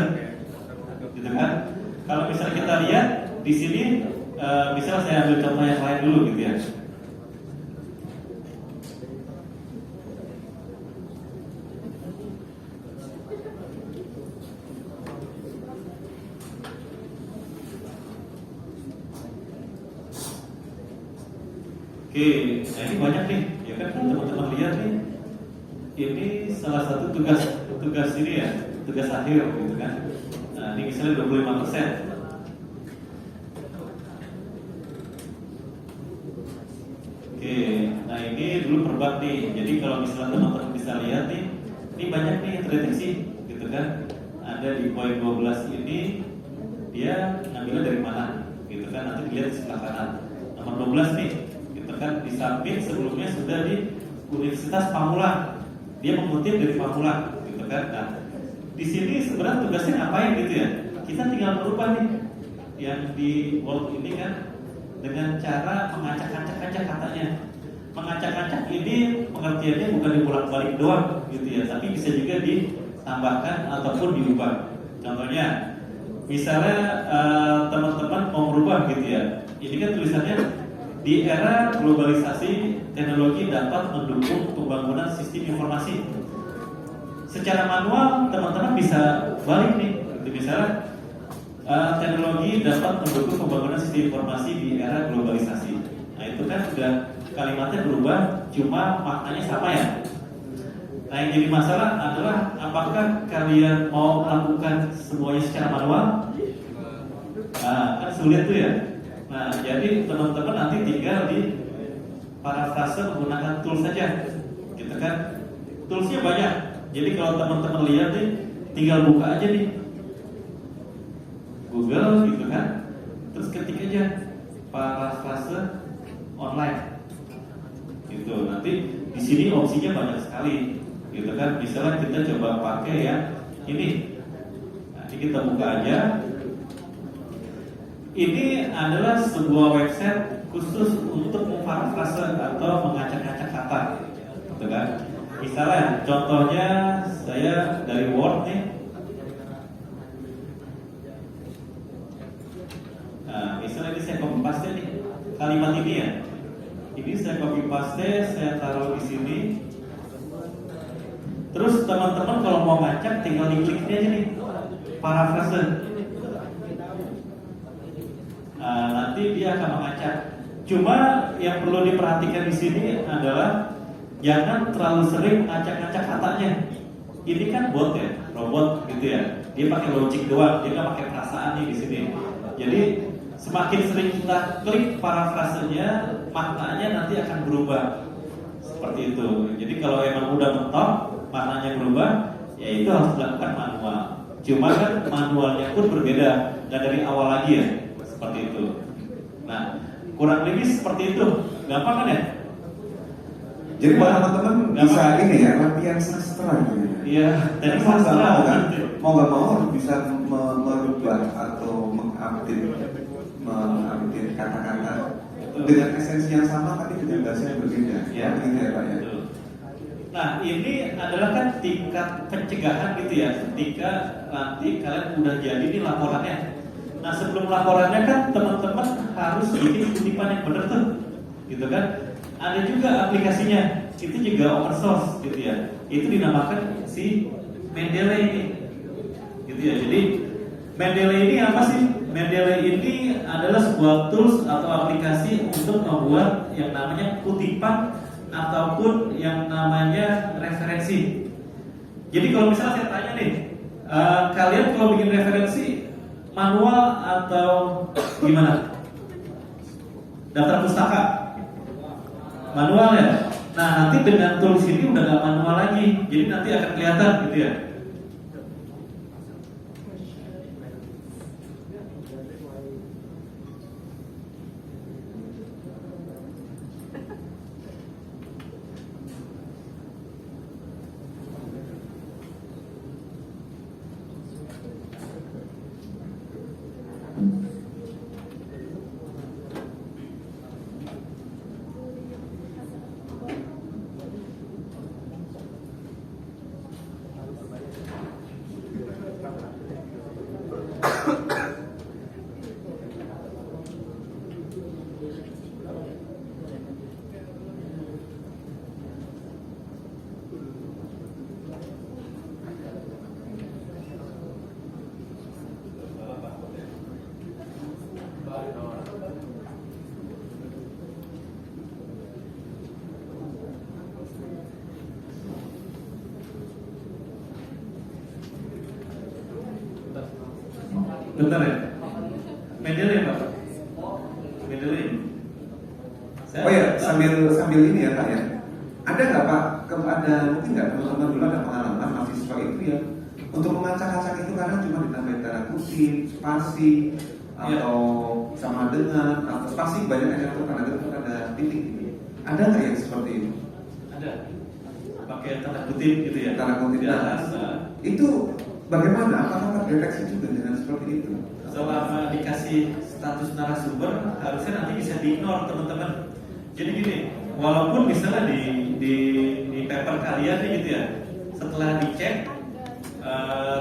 gitu kan. Kalau misalnya kita lihat di sini, misalnya saya ambil contoh yang lain dulu gitu ya. Oke, nah ini banyak nih, ya kan teman-teman lihat nih, ini salah satu tugas ini ya, tugas akhir gitu kan. Nah ini misalnya 25%. Oke, nah ini dulu perbab nih. Jadi kalau misalnya teman-teman bisa lihat nih, ini banyak nih yang terdeteksi gitu kan. Ada di poin 12 ini dia ngambilnya dari mana gitu kan, nanti dilihat di sebelah kanan. Nomor 12 nih gitu kan, di samping sebelumnya sudah di Universitas Pamulang, dia mengutip dari Pamulang gitu kan. Nah di sini sebenarnya tugasnya ngapain gitu ya, kita tinggal merubah nih yang di Word ini kan dengan cara mengacak-acak katanya. Mengacak-acak ini pengertiannya bukan dibolak-balik doang gitu ya, tapi bisa juga ditambahkan ataupun diubah. Contohnya misalnya teman-teman mau merubah gitu ya, ini kan tulisannya di era globalisasi teknologi dapat mendukung pembangunan sistem informasi. Secara manual teman-teman bisa balik nih, gitu. Misalnya teknologi dapat mendukung pembangunan sistem informasi di era globalisasi. Nah itu kan sudah kalimatnya berubah, cuma maknanya sama ya. Nah yang jadi masalah adalah apakah kalian mau melakukan semuanya secara manual? Nah kan sulit tuh ya. Nah, jadi teman-teman nanti tinggal di parafrase menggunakan tools saja, gitu kan? Toolsnya banyak. Jadi kalau teman-teman lihat nih, tinggal buka aja nih Google, gitu kan? Terus ketik aja parafrase online, gitu. Nanti di sini opsinya banyak sekali, gitu kan? Misalnya kita coba pakai yang ini. Nanti kita buka aja. Ini adalah sebuah website khusus untuk memparafrase atau mengacak-acak kata, gitu kan? Misalnya, contohnya saya dari Word nih. Nah, misalnya ini saya copy paste nih kalimat ini ya. Ini saya copy paste, saya taruh di sini. Terus teman-teman kalau mau ngacak, tinggal diklik ini aja nih, parafrase. Nanti dia akan mengacak. Cuma yang perlu diperhatikan di sini adalah jangan terlalu sering mengacak-acak katanya. Ini kan bot ya, robot gitu ya. Dia pakai logic doang, dia nggak pakai perasaan nih di sini. Jadi semakin sering kita klik parafrasenya, maknanya nanti akan berubah. Seperti itu. Jadi kalau emang udah mentok, maknanya berubah, ya itu harus dilakukan manual. Cuma kan manualnya pun berbeda dan dari awal lagi ya. Seperti itu. Nah, kurang lebih seperti itu. Gampang kan ya? Jadi buat teman-teman bisa ini ya, latihan sastra gitu. Iya, dari sastra mau nggak mau harus bisa merubah atau mengupdate kata-kata dengan esensi yang sama tapi dengan bahasa yang berbeda. Ya, begitu ya Pak ya. Nah, ini adalah kan tingkat pencegahan gitu ya. Ketika nanti kalian udah jadi nih laporannya. Nah sebelum laporannya kan teman-teman harus bikin kutipan yang benar tuh, gitu kan? Ada juga aplikasinya, itu juga open source, gitu ya. Itu dinamakan si Mendeley ini, gitu ya. Jadi Mendeley ini apa sih? Mendeley ini adalah sebuah tools atau aplikasi untuk membuat yang namanya kutipan ataupun yang namanya referensi. Jadi kalau misalnya saya tanya nih, kalian kalau bikin referensi manual atau gimana? Daftar pustaka manual ya. Nah nanti dengan tools ini udah gak manual lagi, jadi nanti akan kelihatan gitu ya. Bentar ya. Mendeley Pak. Mendeley. Oh ya, sambil ini ya Pak ya. Ada nggak Pak, ada mungkin nggak teman-teman dulu ada pengalaman mahasiswa itu ya untuk mengacak-acak itu karena cuma ditambahin tanda kutip, spasi atau sama dengan atau spasi banyak yang tanda kutip ada titik gitu. Ada nggak yang seperti itu? Ada. Pakai tanda kutip gitu ya. Tanda kutip. Itu bagaimana? Apakah terdeteksi juga dengan seperti itu? Selama dikasih status narasumber harusnya nanti bisa di-ignore teman-teman. Jadi gini, walaupun misalnya di paper kalian nih gitu ya, setelah dicek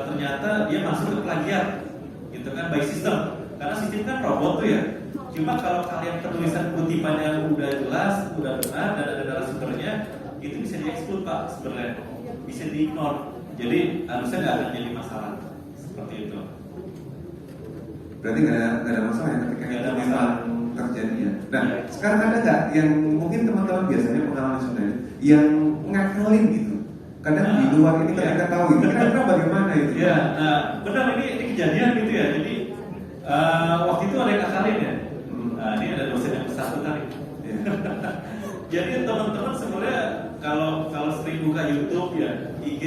ternyata dia masuk ke plagiat, gitu kan, by system. Karena sistem kan robot tuh ya. Cuma kalau kalian penulisan kutipannya udah jelas, udah benar dan ada narasumbernya, itu bisa di-exclude Pak sebenarnya, bisa di-ignore. Jadi harusnya nggak akan jadi masalah seperti itu. Berarti nggak ada masalah ya ketika Nggak itu ada memang masalah. terjadi ya. Nah, Ya. sekarang ada nggak yang mungkin teman-teman biasanya pengalaman sebenarnya yang ngakalin gitu? Kadang di luar ini Ya. mereka tahu ini kira-kira bagaimana itu? Ya, nah benar ini kejadian gitu ya. Jadi waktu itu ada yang ngakalin ya. Nah ini ada dosen yang bersangkutan. Ya. Jadi teman-teman sebenarnya kalau sering buka YouTube ya, IG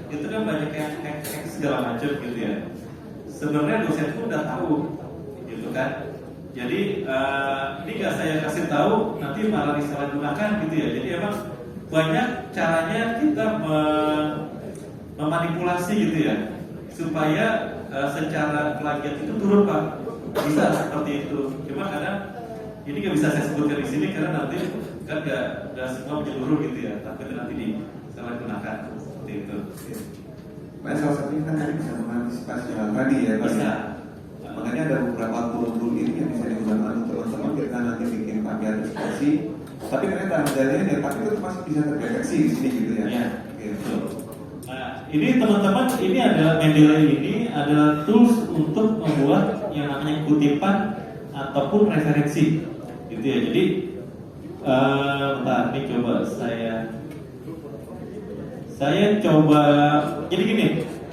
itu kan banyak yang hack segala macam gitu ya. Sebenarnya dosen itu udah tahu, gitu kan. Jadi ini nggak saya kasih tahu, nanti malah disalahgunakan gitu ya. Jadi emang banyak caranya kita memanipulasi gitu ya, supaya secara plagiat itu turun Pak. Bisa seperti itu. Cuma kadang ini nggak bisa saya sebutkan di sini karena nanti kan nggak semua menyeluruh gitu ya. Tapi nanti disalahgunakan seperti itu. Nah, salah satunya kan tadi bisa mengantisipasi hal tadi ya Pak. Bisa. Makanya ada beberapa tool ini yang bisa digunakan untuk teman-teman kita nanti bikin paket diskusi. Tapi ternyata adanya ya, tapi itu masih bisa terdeteksi di sini gitu ya. Iya. Gitu. Nah, ini teman-teman, ini adalah Mendeley ini adalah tools untuk membuat yang namanya kutipan ataupun referensi, gitu ya. Jadi, bentar, ini coba saya coba. Jadi gini,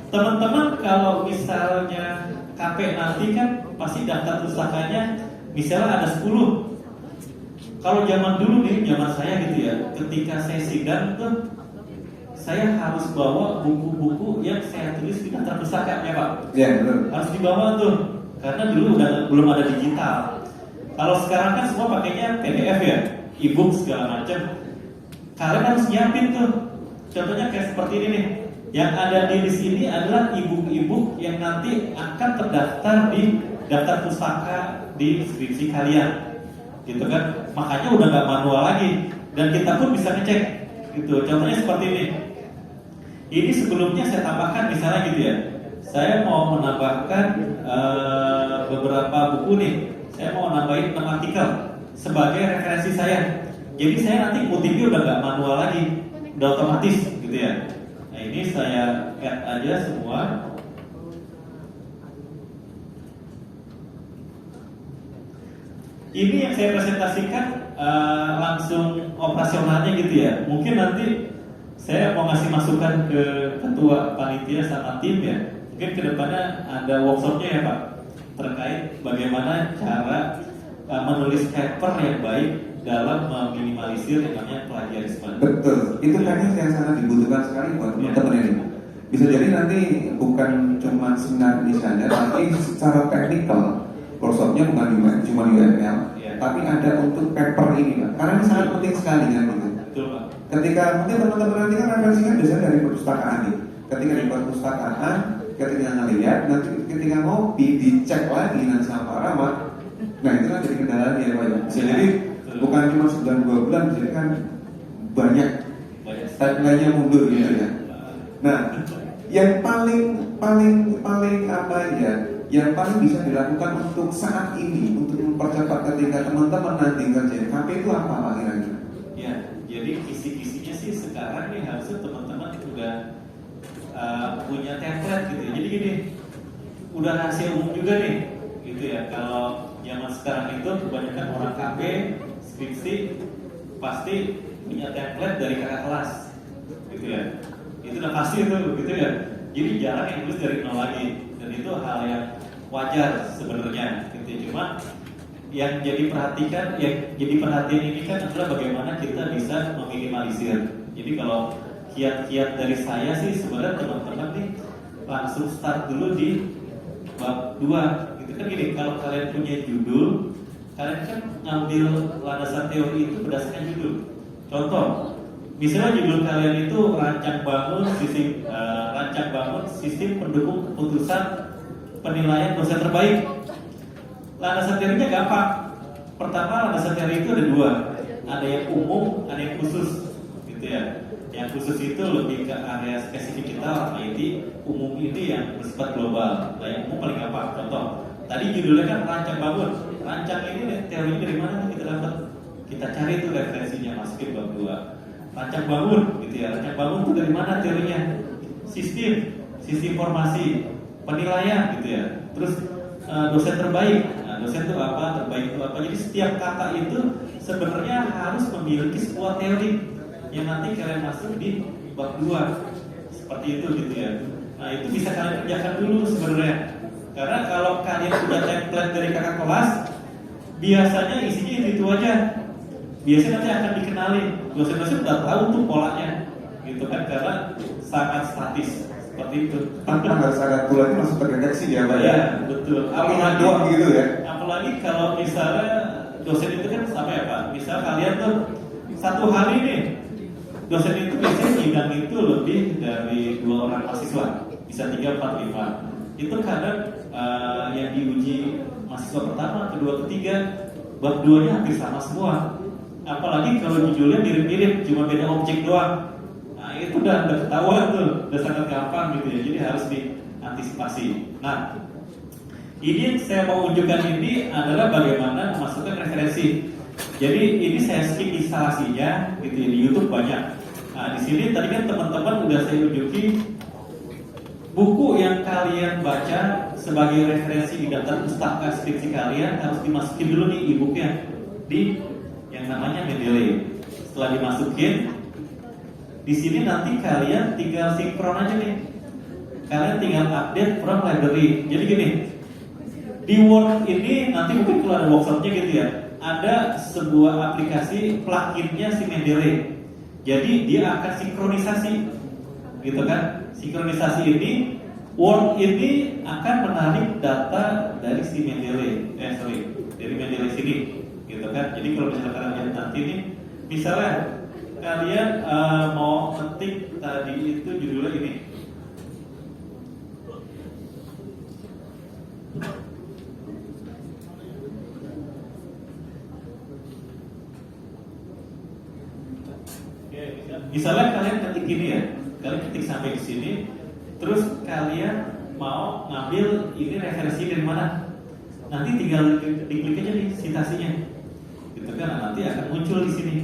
teman-teman kalau misalnya KP nanti kan pasti daftar pusakanya misalnya ada 10. Kalau zaman dulu nih, zaman saya gitu ya, ketika saya sidang tuh saya harus bawa buku-buku yang saya tulis di daftar pustaka ya Pak. Iya betul. Harus dibawa tuh, karena dulu belum ada digital. Kalau sekarang kan semua pakainya PDF ya, e-book segala macam. Kalian harus nyiapin tuh. Contohnya kayak seperti ini nih. Yang ada di list ini adalah e-book yang nanti akan terdaftar di daftar pustaka di skripsi kalian, gitu kan? Makanya udah nggak manual lagi, dan kita pun bisa ngecek, gitu. Contohnya seperti ini. Ini sebelumnya saya tambahkan misalnya gitu ya. Saya mau menambahkan beberapa buku nih. Saya mau nambahin 6 artikel sebagai referensi saya. Jadi saya nanti kutipnya udah nggak manual lagi, udah otomatis, gitu ya. Nah ini saya add aja semua. Ini yang saya presentasikan langsung operasionalnya gitu ya. Mungkin nanti saya mau ngasih masukan ke ketua panitia sama tim ya. Mungkin kedepannya ada workshopnya ya Pak, terkait bagaimana cara menulis paper yang baik dalam meminimalisir yang namanya plagiarisme. Betul. Itu teknik yang sangat dibutuhkan sekali buat teman-teman ini. Bisa jadi nanti bukan cuma seminar di sana, tapi secara teknikal workshopnya bukan cuma UML, tapi ada untuk paper ini Pak. Karena ini sangat penting sekali kan gitu. Betul Pak. Ketika mungkin teman-teman nanti kan referensinya biasanya dari perpustakaan nih. Ketika di perpustakaan, ketika ngelihat, nanti ketika ngopi dicek lagi nanti sama Pak Rahmat. Nah itu kan jadi kendalanya ya Pak ya. Bisa jadi bukan cuma sebulan 2 bulan, jadi kan banyak timeline-nya mundur gitu ya. Nah, yang paling apa ya, yang paling bisa dilakukan untuk saat ini untuk mempercepat ketika teman-teman nanti kerjain KP itu apa Pak kira-kira? Ya, jadi kisi-kisinya sih sekarang nih harusnya teman-teman udah punya template gitu. Jadi gini, udah rahasia umum juga nih, gitu ya. Kalau zaman sekarang itu kebanyakan orang KP, skripsi pasti punya template dari kakak kelas, gitu ya. Itu udah pasti itu, gitu ya. Jadi jarang yang tulis dari nol lagi, dan itu hal yang wajar sebenarnya gitu ya. Cuma yang jadi perhatian ini kan adalah bagaimana kita bisa meminimalisir. Jadi kalau kiat-kiat dari saya sih sebenarnya teman-teman nih langsung start dulu di bab 2 gitu kan. Gini, kalau kalian punya judul, kalian kan ngambil landasan teori itu berdasarkan judul. Contoh, misalnya judul kalian itu rancang bangun sistem pendukung keputusan penilaian dosen terbaik. Landasan teorinya gampang. Pertama, landasan teori itu ada 2, ada yang umum, ada yang khusus, gitu ya. Yang khusus itu lebih ke area spesifik kita orang IT. Umum ini yang bersifat global. Nah, yang umum paling gampang. Contoh, tadi judulnya kan rancang bangun. Rancang ini teorinya dari mana kita dapat? Kita cari itu referensinya, masukin bab 2. Rancang bangun, gitu ya. Rancang bangun itu dari mana teorinya? Sistem informasi, penilaian, gitu ya. Terus dosen terbaik. Nah, dosen itu apa? Terbaik itu apa? Jadi setiap kata itu sebenarnya harus memiliki sebuah teori yang nanti kalian masuk di bab 2. Seperti itu gitu ya. Nah, itu bisa kalian kerjakan dulu sebenarnya. Karena kalau kalian punya template dari kakak kelas, biasanya isinya itu aja. Biasanya nanti akan dikenalin. Dosen-dosen udah tahu tuh polanya, gitu kan? Karena sangat statis seperti itu. Tapi harus ada tulangnya langsung terdeteksi dia, Pak. Ya, betul. Apalagi doang gitu ya. Apalagi kalau misalnya dosen itu kan sama ya Pak. Misal kalian tuh satu hari nih, dosen itu biasanya sidang itu lebih dari 2 orang mahasiswa, bisa 3, 4, 5. Itu kadang yang diuji mahasiswa pertama, kedua, ketiga, bab 2-nya hampir sama semua. Apalagi kalau judulnya mirip-mirip, cuma beda objek doang. Nah, itu udah ketahuan tuh, udah sangat gampang gitu ya. Jadi harus diantisipasi. Nah, ini yang saya mau unjukkan ini adalah bagaimana memasukkan referensi. Jadi ini saya skip instalasinya gitu ya, di YouTube banyak. Nah, di sini tadi kan teman-teman udah saya unjukin buku yang kalian baca sebagai referensi di daftar pustaka skripsi kalian harus dimasukin dulu nih e-booknya di yang namanya Mendeley. Setelah dimasukin, di sini nanti kalian tinggal sinkron aja nih. Kalian tinggal update from library. Jadi gini, di Word ini nanti mungkin kalau ada workshopnya gitu ya, ada sebuah aplikasi pluginnya si Mendeley. Jadi dia akan sinkronisasi, gitu kan? Sinkronisasi ini, Word ini akan menarik data dari si Mendeley, dari Mendeley sini, gitu kan? Jadi kalau misalnya kalian lihat nanti nih, misalnya kalian mau ketik tadi itu judulnya ini. Misalnya kalian ketik ini ya, kalian ketik sampai di sini, terus kalian mau ngambil ini referensi dari mana? Nanti tinggal diklik aja nih citasinya, gitu kan? Nanti akan muncul di sini,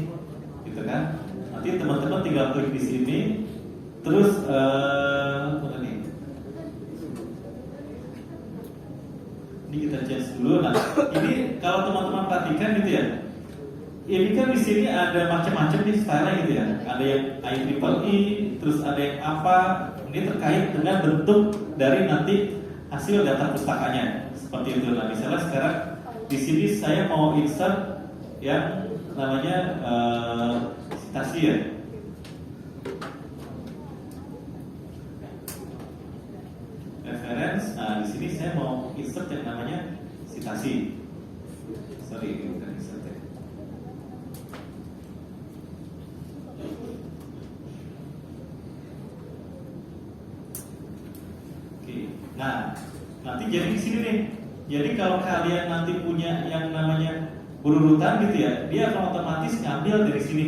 gitu kan? Nanti teman-teman tinggal klik di sini, terus mana nih? Ini kita change dulu. Nah, ini kalau teman-teman perhatikan gitu ya. Ini kan di sini ada macam-macam nih style gitu ya. Ada yang IEEE, terus ada yang apa. Ini terkait dengan bentuk dari nanti hasil data pustakanya. Seperti itu. Nah, misalnya sekarang di sini saya mau insert yang namanya citasi ya. Reference. Nah, di sini saya mau insert yang namanya citasi. Sorry, ini bukan insert ya. Nah, nanti jadi di sini nih. Jadi kalau kalian nanti punya yang namanya berurutan gitu ya, dia akan otomatis ngambil dari sini,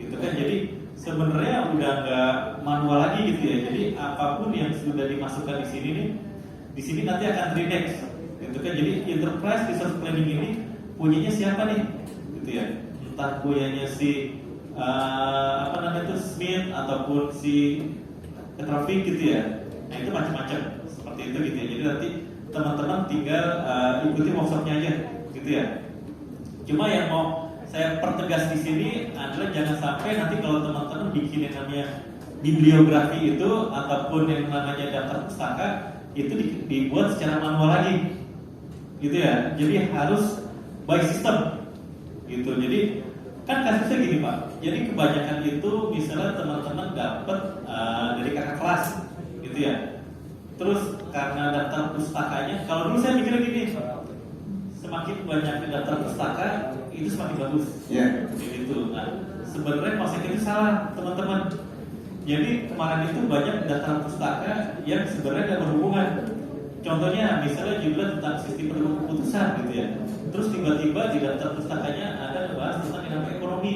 gitu kan? Jadi sebenarnya udah nggak manual lagi gitu ya. Jadi apapun yang sudah dimasukkan di sini nih, di sini nanti akan terindex, gitu kan? Jadi enterprise resource planning ini punyanya siapa nih, gitu ya? Entah punyanya si apa namanya itu Smith ataupun si Petrovic gitu ya. Nah itu macam-macam seperti itu gitu ya. Jadi nanti teman-teman tinggal ikuti workshopnya aja gitu ya. Cuma yang mau saya pertegas di sini adalah jangan sampai nanti kalau teman-teman bikin yang namanya bibliografi itu ataupun yang namanya daftar pustaka, itu dibuat secara manual lagi, gitu ya. Jadi harus by system, gitu. Jadi kan kasusnya gini Pak. Jadi kebanyakan itu misalnya teman-teman dapat dari kakak kelas, gitu ya. Terus karena daftar pustakanya, kalau dulu saya mikirnya gini, semakin banyak daftar pustaka itu semakin bagus. Iya. Gitu. Nah, sebenarnya konsep itu salah teman-teman. Jadi kemarin itu banyak daftar pustaka yang sebenarnya tidak berhubungan. Contohnya misalnya juga tentang sistem penentuan keputusan gitu ya. Terus tiba-tiba di daftar pustakanya ada bahas tentang yang namanya ekonomi,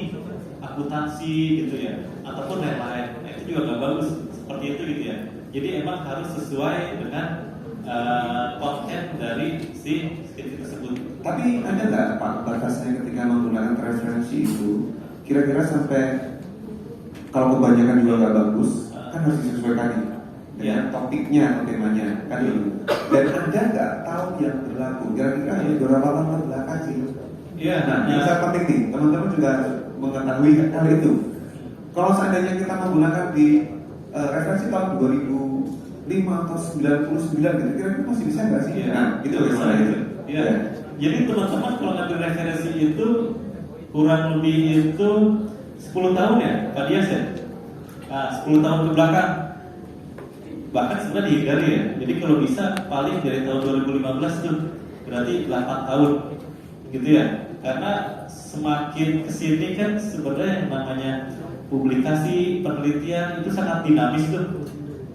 akuntansi gitu ya, ataupun lain-lain. Nah, itu juga nggak bagus seperti itu gitu ya. Jadi emang harus sesuai dengan konten dari si skripsi tersebut. Tapi ada nggak Pak batasnya ketika menggunakan referensi itu? Kira-kira sampai kalau kebanyakan juga nggak bagus, kan harus disesuaikan nih dengan topiknya atau temanya, kan gitu. Dan Anda nggak tahu yang berlaku. Kira-kira ada beberapa lama belakang sih. Iya. Nah, bisa penting nih, teman-teman juga mengetahui hal itu. Kalau seandainya kita menggunakan di referensi tahun 2005 atau 99 gitu, kira-kira masih bisa nggak sih? Iya. Nah, itu bagaimana itu? Iya. Jadi teman-teman kalau ngambil referensi itu kurang lebih itu 10 tahun ya, Pak Dias ya? Nah, 10 tahun ke belakang. Bahkan sebenarnya dihindari ya. Jadi kalau bisa paling dari tahun 2015 tuh berarti 8 tahun gitu ya. Karena semakin kesini kan sebenarnya yang namanya publikasi, penelitian itu sangat dinamis tuh.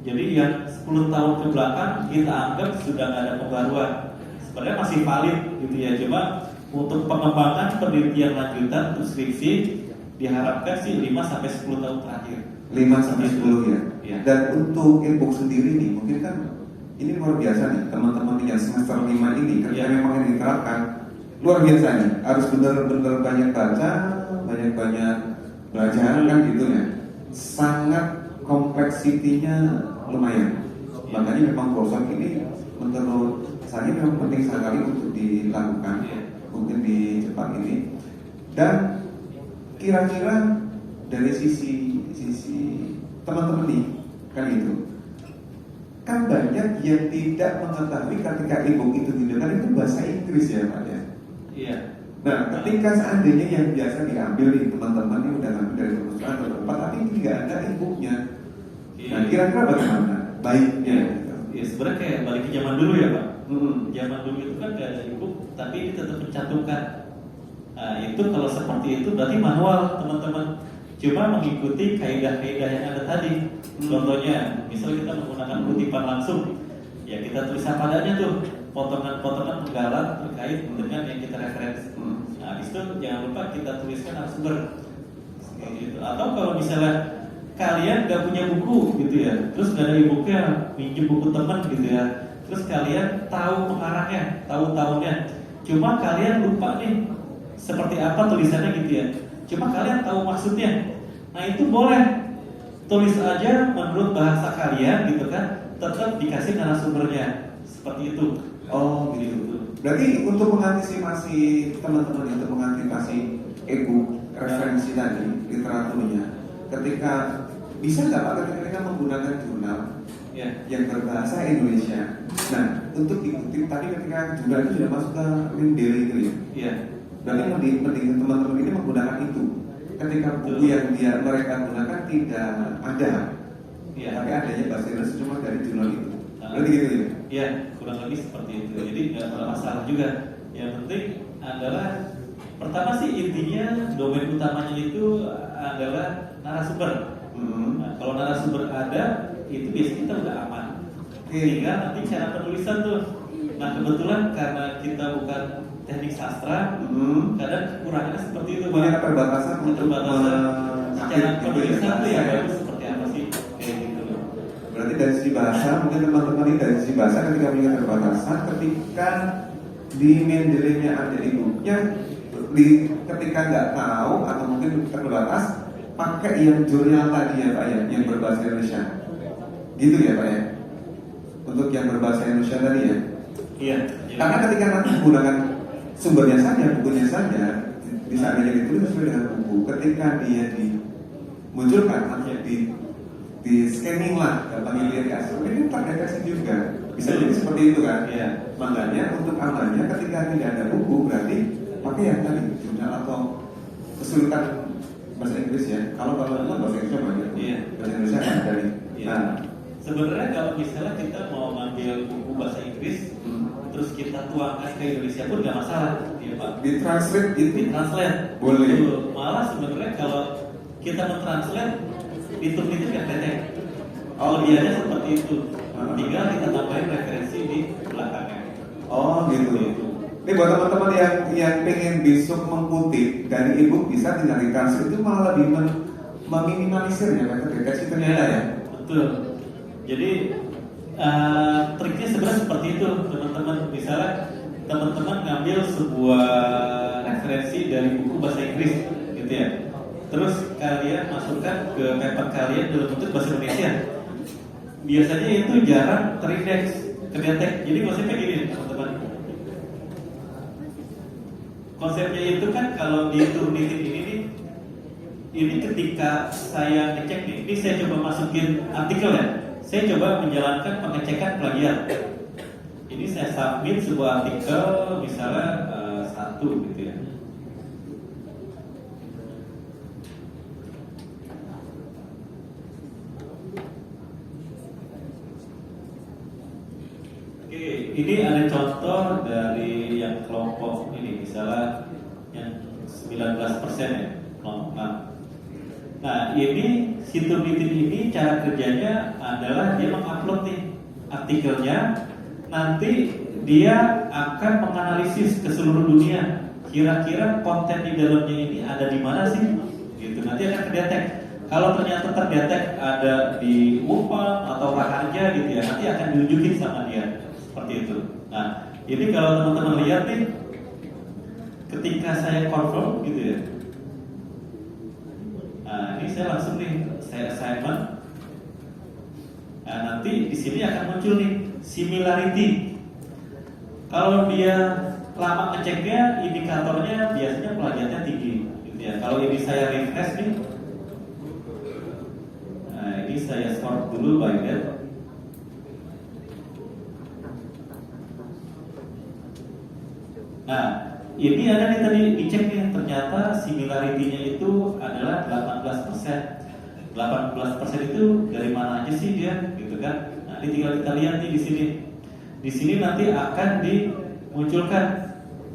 Jadi yang 10 tahun ke belakang kita anggap sudah nggak ada pembaruan. Sebenarnya masih valid gitu ya. Cuma untuk pengembangan penelitian lanjutan untuk skripsi diharapkan sih 5-10 tahun terakhir. 5-10 ya. Ya. Dan untuk e-book sendiri nih, mungkin kan ini luar biasa nih teman-teman yang semester 5 ini ketika memang ini diterapkan luar biasa nih. Harus benar-benar banyak baca, banyak-banyak belajar kan gitu ya. Sangat kompleksitinya lumayan. Makanya memang proses ini menurut saya memang penting sekali untuk dilakukan mungkin di Jepang ini. Dan kira-kira dari sisi teman-teman nih kan itu kan banyak yang tidak mengetahui ketika e-book itu digunakan itu bahasa Inggris ya Pak ya. Iya. Nah ketika seandainya yang biasa diambil nih teman-teman ini udah ngambil dari perpustakaan atau tempat tapi tidak ada e-booknya. Nah kira-kira bagaimana baiknya? Ya sebenarnya kayak balik ke zaman dulu ya Pak. Zaman dulu itu kan gak ada e-book tapi ini tetap mencantumkan. Nah itu kalau seperti itu berarti manual teman-teman. Cuma mengikuti kaidah-kaidah yang ada tadi. Contohnya, misalnya kita menggunakan kutipan langsung, ya kita tulis apa adanya tuh, potongan-potongan penggalan terkait dengan yang kita referensi. Nah, di situ jangan lupa kita tuliskan narasumber. Gitu. Atau kalau misalnya kalian gak punya buku gitu ya, terus gak ada e-booknya, minjem buku teman gitu ya, terus kalian tahu pengarangnya, tahu tahunnya, cuma kalian lupa nih seperti apa tulisannya gitu ya. Cuma kalian tahu maksudnya. Nah itu boleh tulis aja menurut bahasa kalian gitu kan. Tetap dikasih narasumbernya seperti itu. Oh gitu. Berarti untuk mengantisipasi teman-teman untuk mengantisipasi e-book referensi tadi literaturnya, ketika bisa nggak Pak ketika menggunakan jurnal yang berbahasa Indonesia. Nah untuk dikutip tadi ketika jurnal itu sudah masuk ke Mendeley itu ya. Berarti mending teman-teman ini menggunakan itu. Ketika buku yang mereka gunakan tidak ada, tapi adanya bahasa Indonesia cuma dari jurnal itu. Berarti gitu ya? Iya, kurang lebih seperti itu. Jadi nggak ada masalah juga. Yang penting adalah pertama sih intinya domain utamanya itu adalah narasumber. Nah, kalau narasumber ada, itu biasanya kita udah aman. Tinggal nanti cara penulisan tuh. Nah kebetulan karena kita bukan teknik sastra, kadang kekurangannya seperti itu punya keterbatasan untuk secara penulisan tuh ya bagus seperti apa sih kayak gitu. Berarti dari sisi bahasa mungkin teman-teman ini dari sisi bahasa ketika punya keterbatasan, ketika di Mendeley-nya ada e-booknya, ketika nggak tahu atau mungkin terbatas, pakai yang jurnal tadi ya Pak ya, yang berbahasa Indonesia, gitu ya Pak ya, untuk yang berbahasa Indonesia tadi ya. Iya. Karena ketika nanti menggunakan sumbernya saja, bukunya saja, bisa aja ditulis sesuai dengan buku. Ketika dia dimunculkan atau di scanning lah, gampang dilihat ini terdeteksi juga. Bisa jadi seperti itu kan? Iya. Makanya untuk amannya ketika tidak ada buku berarti pakai yang tadi jurnal atau kesulitan bahasa Inggris ya. Kalau memang bahasa Inggrisnya banyak. Iya. Bahasa Indonesia kan ada nih. Iya. Nah, Sebenarnya kalau misalnya kita mau ngambil buku bahasa Inggris, terus kita tuangkan ke Indonesia pun nggak masalah, ya Pak. ditranslate gitu. Ditranslate. Boleh. Betul. Malah sebenarnya kalau kita mentranslate, itu kan tetek. Kelebihannya seperti itu. Tinggal kita tambahin referensi di belakangnya. Oh gitu. Ini buat teman-teman yang pengen besok mengutip dari ebook bisa tinggal ditranslate, itu malah lebih meminimalisir ya deteksi ternyata ya. Betul. Jadi triknya sebenarnya seperti itu, teman-teman. Misalnya teman-teman ngambil sebuah referensi dari buku bahasa Inggris, gitu ya. Terus kalian masukkan ke paper kalian dalam bentuk bahasa Indonesia. Biasanya itu jarang terindeks, kedetek. Jadi konsepnya gini, teman-teman. Konsepnya itu kan kalau di Turnitin ini nih, ini ketika saya ngecek nih, ini saya coba masukin artikel ya. Saya coba menjalankan pengecekan plagiat. Ini saya submit sebuah artikel, misalnya 1 gitu ya. Oke, ini ada contoh dari yang kelompok ini, misalnya yang 19% ya, kelompok 6. Nah, ini si Turnitin ini cara kerjanya adalah dia mengupload nih artikelnya, nanti dia akan menganalisis ke seluruh dunia. Kira-kira konten di dalamnya ini ada di mana sih? Gitu, nanti akan terdetek. Kalau ternyata terdetek ada di Upam atau Raharja gitu ya, nanti akan ditunjukin sama dia seperti itu. Nah, jadi kalau teman-teman lihat nih, ketika saya confirm gitu ya. Nah, ini saya langsung nih, saya assignment. Nah, nanti di sini akan muncul nih similarity. Kalau dia lama ngeceknya, indikatornya biasanya plagiatnya tinggi, gitu ya. Kalau ini saya refresh nih, nah ini saya sort dulu by date. Nah, ini ada nih tadi dicek nih, ternyata similarity-nya itu adalah 18%. 18% itu dari mana aja sih dia, gitu kan? Nah, ini tinggal kita lihat nih di sini. Di sini nanti akan dimunculkan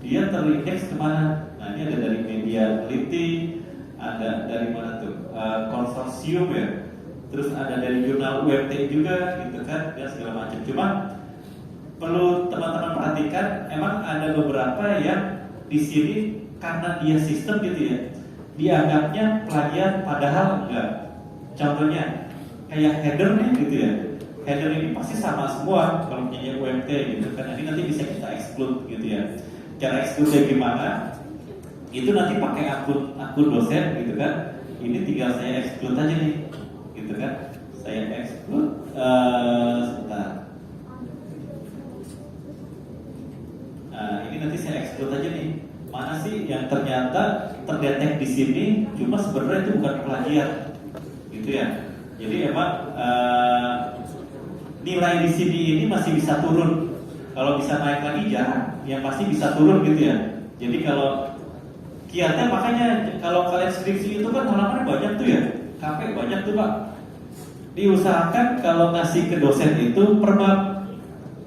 dia terindeks kemana. Nah, ini ada dari media teliti, ada dari mana tuh? Konsorsium ya. Terus ada dari jurnal UMT juga, gitu kan? Dan segala macam. Cuma perlu teman-teman perhatikan, emang ada beberapa yang di sini karena dia sistem gitu ya, dianggapnya plagiat padahal enggak. Contohnya kayak header nih gitu ya, header ini pasti sama semua kalau punya UMT gitu kan. Ini nanti bisa kita exclude gitu ya. Cara exclude gimana? Itu nanti pakai akun dosen gitu kan. Ini tinggal saya exclude aja nih, gitu kan. Saya exclude sebentar. Nah, ini nanti saya exclude aja nih. Mana sih yang ternyata terdetek di sini, cuma sebenarnya itu bukan plagiat, gitu ya. Jadi emang nilai di sini ini masih bisa turun. Kalau bisa naik lagi jarang, yang pasti bisa turun gitu ya. Jadi kalau kiatnya, makanya kalau kalian skripsi itu kan halamannya banyak tuh ya, KP banyak tuh Pak. Diusahakan kalau ngasih ke dosen itu per bab,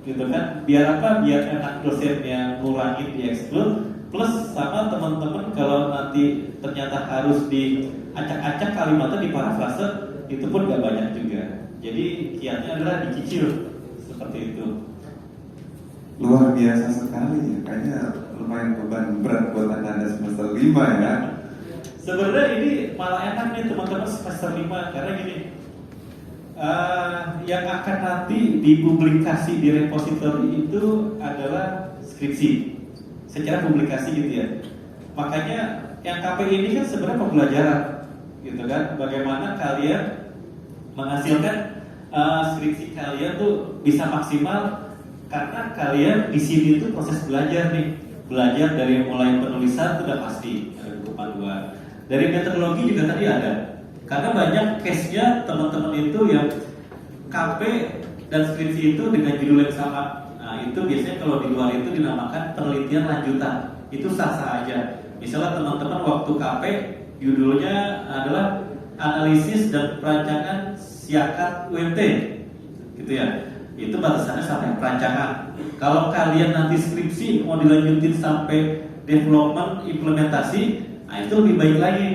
gitu kan, biar apa? Biar enak dosennya ngurangin di exclude, plus sama teman-teman kalau nanti ternyata harus diacak-acak kalimatnya di parafrase, itu pun gak banyak juga. Jadi kiatnya adalah dicicil seperti itu. Luar biasa sekali ya, kayaknya lumayan beban berat buat anda semester 5 ya. Sebenarnya ini malah enak nih teman-teman semester 5, karena gini, yang akan nanti dipublikasi di repository itu adalah skripsi secara publikasi gitu ya. Makanya yang KP ini kan sebenarnya pembelajaran gitu kan, bagaimana kalian menghasilkan skripsi kalian tuh bisa maksimal, karena kalian di sini tuh proses belajar nih, belajar dari mulai penulisan itu udah pasti ada buku panduan, dari metodologi juga tadi ada. Karena banyak case-nya teman-teman itu yang KP dan skripsi itu dengan judul yang sama. Nah, itu biasanya kalau di luar itu dinamakan penelitian lanjutan. Itu sah-sah aja. Misalnya teman-teman waktu KP judulnya adalah analisis dan perancangan siakat UMT, gitu ya. Itu batasannya sampai perancangan. Kalau kalian nanti skripsi mau dilanjutin sampai development implementasi, nah itu lebih baik lagi,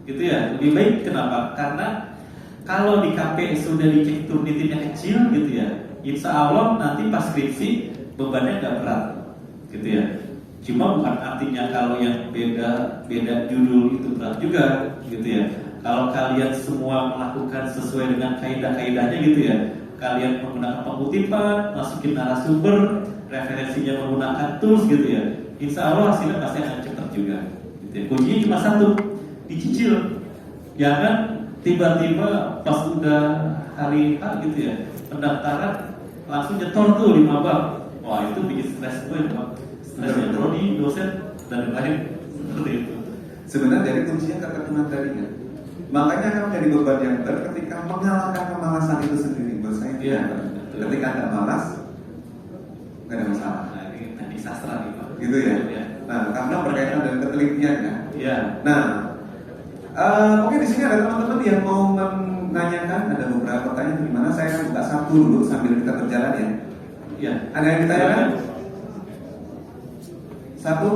gitu ya. Lebih baik kenapa? Karena kalau di KP sudah dicek turnitinnya kecil, gitu ya, insya Allah nanti pas skripsi bebannya nggak berat, gitu ya. Cuma bukan artinya kalau yang beda judul itu berat juga, gitu ya. Kalau kalian semua melakukan sesuai dengan kaidah-kaidahnya, gitu ya, kalian menggunakan pengutipan, masukin narasumber, referensinya menggunakan tools, gitu ya, insya Allah hasilnya pasti akan cepat juga, gitu ya. Kuncinya cuma satu, dicicil. Jangan tiba-tiba pas udah hari H, gitu ya, pendaftaran langsung nyetor tuh 5 bab. Wah, itu bikin stres gue, stresnya prodi, dosen, dan lain seperti itu. Sebenarnya dari kuncinya ketekunan tadi kan. Makanya akan menjadi beban yang berat ketika mengalahkan kemalasan itu sendiri. Buat saya, Iya, ketika Anda malas, nggak ada masalah. Nah, ini teknik sastra nih Pak. Gitu ya. Iya. Nah, karena berkaitan dengan ketelitian ya. Iya. Nah, mungkin di sini ada teman-teman yang mau menanyakan, ada beberapa pertanyaan. Di mana saya akan buka satu dulu sambil kita berjalan ya. Iya. Ada yang ditanyakan? Satu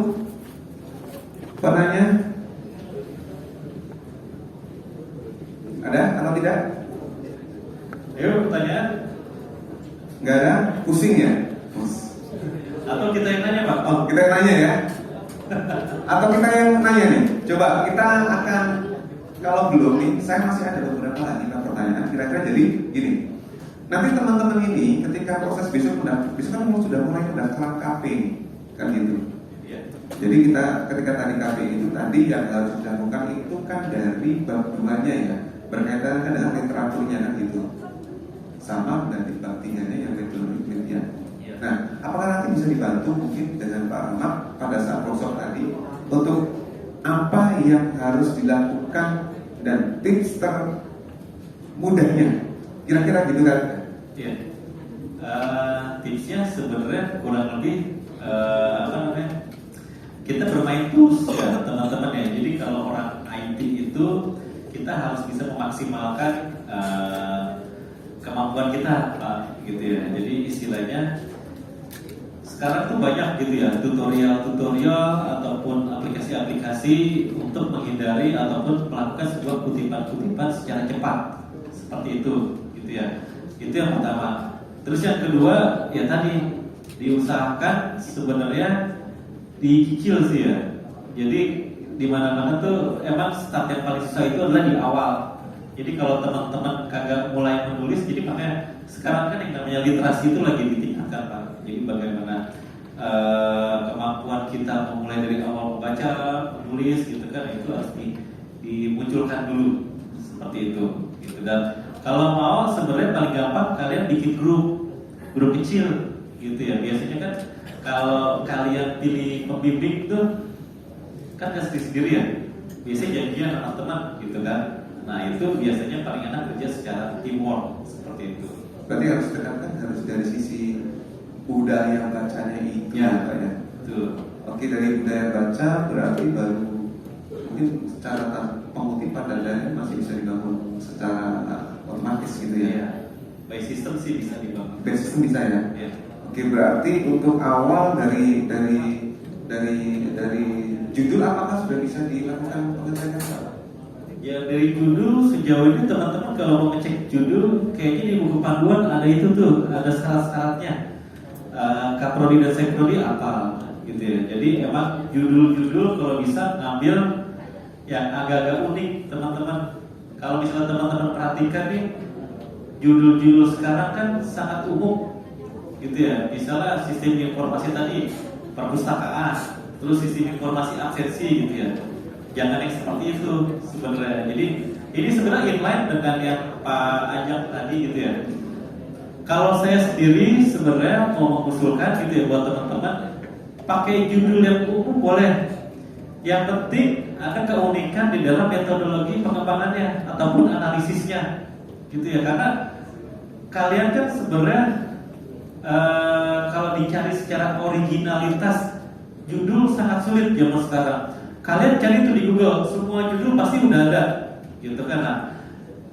penanya? Ada atau tidak? Ayo pertanyaan. Nggak ada? Pusing ya? Atau kita yang nanya Pak? Oh, kita yang nanya ya? Atau kita yang nanya nih? Coba kita akan, kalau belum nih, saya masih ada beberapa lagi pertanyaan. Kira-kira jadi gini. Nanti teman-teman ini ketika proses besok kan sudah mulai pendaftaran KP nih, kan gitu. Iya. Jadi kita ketika tadi KP itu tadi yang harus dilakukan itu kan dari bab 2-nya ya, berkaitan kan dengan literaturnya kan gitu. Sama dan di bab 3-nya yang metodologi penelitian. Nah, apakah nanti bisa dibantu mungkin dengan Pak Ahmad pada saat workshop tadi untuk apa yang harus dilakukan dan tips termudahnya, kira-kira gitu kan? Iya. Tipsnya sebenarnya kurang lebih kita bermain tools ya teman-teman ya. Jadi kalau orang IT itu kita harus bisa memaksimalkan kemampuan kita, Pak, gitu ya. Jadi istilahnya sekarang tuh banyak gitu ya tutorial ataupun aplikasi-aplikasi untuk menghindari ataupun melakukan sebuah kutipan-kutipan secara cepat seperti itu, gitu ya. Itu yang pertama. Terus yang kedua ya tadi diusahakan sebenarnya dicicil sih ya. Jadi di mana-mana tuh emang start yang paling susah itu adalah di awal. Jadi kalau teman-teman kagak mulai menulis, jadi makanya sekarang kan yang namanya literasi itu lagi ditingkatkan Pak. Jadi bagaimana kemampuan kita memulai dari awal membaca, menulis gitu kan, itu harus dimunculkan dulu seperti itu. Gitu. Dan kalau mau sebenarnya paling gampang kalian bikin grup kecil gitu ya. Biasanya kan kalau kalian pilih pembimbing tuh kan gak sendiri ya. Biasanya janjian sama teman gitu kan. Nah itu biasanya paling enak kerja secara teamwork seperti itu. Berarti harus tekankan harus dari sisi budaya bacanya itu ya, Pak ya. Betul. Oke, dari budaya baca berarti baru mungkin secara pengutipan dan lain-lain masih bisa dibangun secara otomatis gitu ya. Iya. By system sih bisa dibangun. By system bisa ya. Iya. Oke, berarti untuk awal dari judul apakah sudah bisa dilakukan pengecekan Pak? Ya dari judul sejauh ini teman-teman kalau mau ngecek judul kayaknya di buku panduan ada itu tuh, ada syarat-syaratnya. Kaprodi dan seprodi apa gitu ya. Jadi emang judul-judul kalau bisa ngambil yang agak-agak unik teman-teman. Kalau misalnya teman-teman perhatikan nih judul-judul sekarang kan sangat umum gitu ya. Misalnya sistem informasi tadi perpustakaan, terus sistem informasi absensi gitu ya. Jangan yang seperti itu sebenarnya. Jadi ini sebenarnya inline dengan yang Pak Ajak tadi gitu ya. Kalau saya sendiri sebenarnya mau mengusulkan gitu ya buat teman-teman, pakai judul yang umum boleh. Yang penting ada keunikan di dalam metodologi pengembangannya ataupun analisisnya, gitu ya. Karena kalian kan sebenarnya kalau dicari secara originalitas judul sangat sulit zaman sekarang. Kalian cari itu di Google, semua judul pasti udah ada, gitu kan? Nah,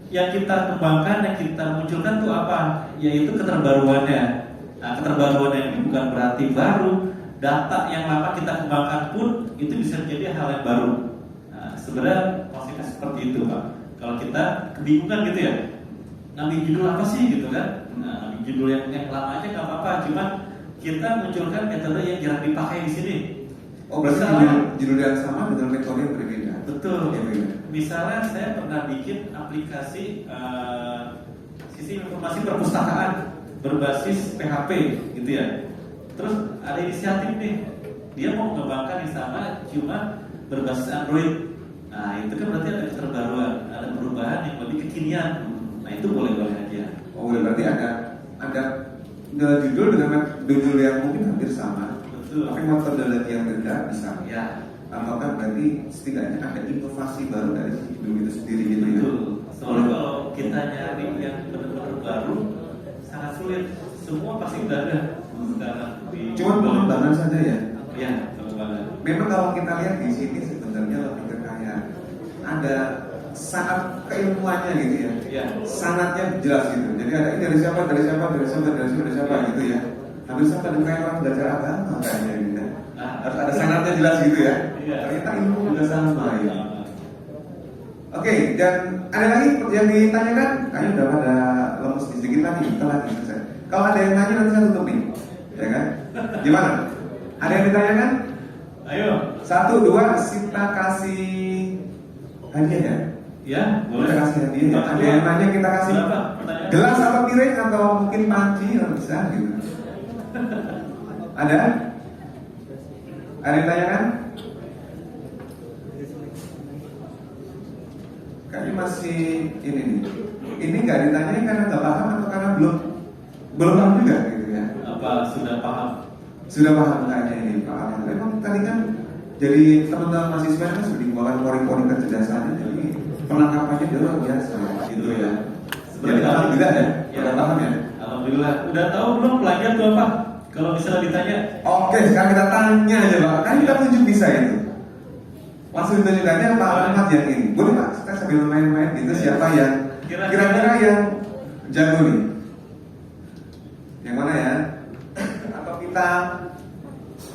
yang kita kembangkan, yang kita munculkan tuh apa? Yaitu keterbaruannya. Nah, keterbaruannya ini bukan berarti baru. Data yang lama kita kembangkan pun itu bisa menjadi hal yang baru. Nah, sebenarnya konsepnya seperti itu, Pak. Kalau kita kebingungan gitu ya, ngambil judul apa sih gitu kan? Nah, ngambil judul yang lama aja nggak apa-apa. Cuma kita munculkan metode yang jarang dipakai di sini. Oh, berarti judul yang sama dengan metode yang berbeda. Betul. Ya, beda. Misalnya saya pernah bikin aplikasi sistem informasi perpustakaan berbasis PHP gitu ya. Terus ada inisiatif nih, dia mau mengembangkan yang sama cuma berbasis Android. Nah itu kan berarti ada keterbaruan, ada perubahan yang lebih kekinian. Nah itu boleh-boleh aja. Oh, berarti ada judul dengan judul yang mungkin hampir sama. Betul. Tapi metodologi yang berbeda bisa. Ya. Apakah berarti setidaknya ada inovasi baru dari judul itu sendiri gitu ya? Betul. Soalnya kalau kita nyari yang benar-benar baru sangat sulit. Semua pasti udah ada sekarang. Cuma pengembangan saja ya. Ya, pengembangan. Memang kalau kita lihat di sini sebenarnya lebih ke kayak ada sangat keilmuannya gitu ya. Ya. Sanatnya jelas gitu. Jadi ada ini dari siapa, dari siapa, dari siapa, dari siapa, dari siapa gitu ya. Hampir sama dengan kayak orang belajar agama kayaknya gitu. Harus ada sanatnya jelas gitu ya. Iya. Ternyata ilmu juga sama ya. Oke, dan ada lagi yang ditanyakan? Kayaknya udah pada lemes sedikit lagi, kita lagi selesai. Kalau ada yang nanya nanti saya tutup nih, ya kan? Gimana? Ada yang ditanyakan? Ayo. 1, 2, kita kasih hadiah ya? Ya, boleh. Kita kasih hadiah ya. Ada yang nanya kita kasih Berapa pertanyaan? gelas atau piring atau mungkin panci atau bisa gitu. Ada? Ada yang ditanyakan? Kayaknya masih ini nih. Ini nggak ditanya karena nggak paham atau karena belum paham juga gitu ya? Apa sudah paham? Sudah paham kayaknya ini Pak Alan. Memang tadi kan jadi teman-teman mahasiswa kan sudah dikeluarkan pori-pori kecerdasannya, jadi penangkapannya dia luar biasa gitu ya. Jadi alhamdulillah ya, udah paham ya. Alhamdulillah. Udah tahu belum pelajar tuh apa? Kalau misalnya ditanya, Oke, sekarang kita tanya aja Pak. Kan kita tunjuk bisa itu. Langsung ditunjukkannya Pak Ahmad yang ini. Boleh Pak, kita sambil main-main gitu siapa yang kira-kira yang jago nih? Yang mana ya? Atau kita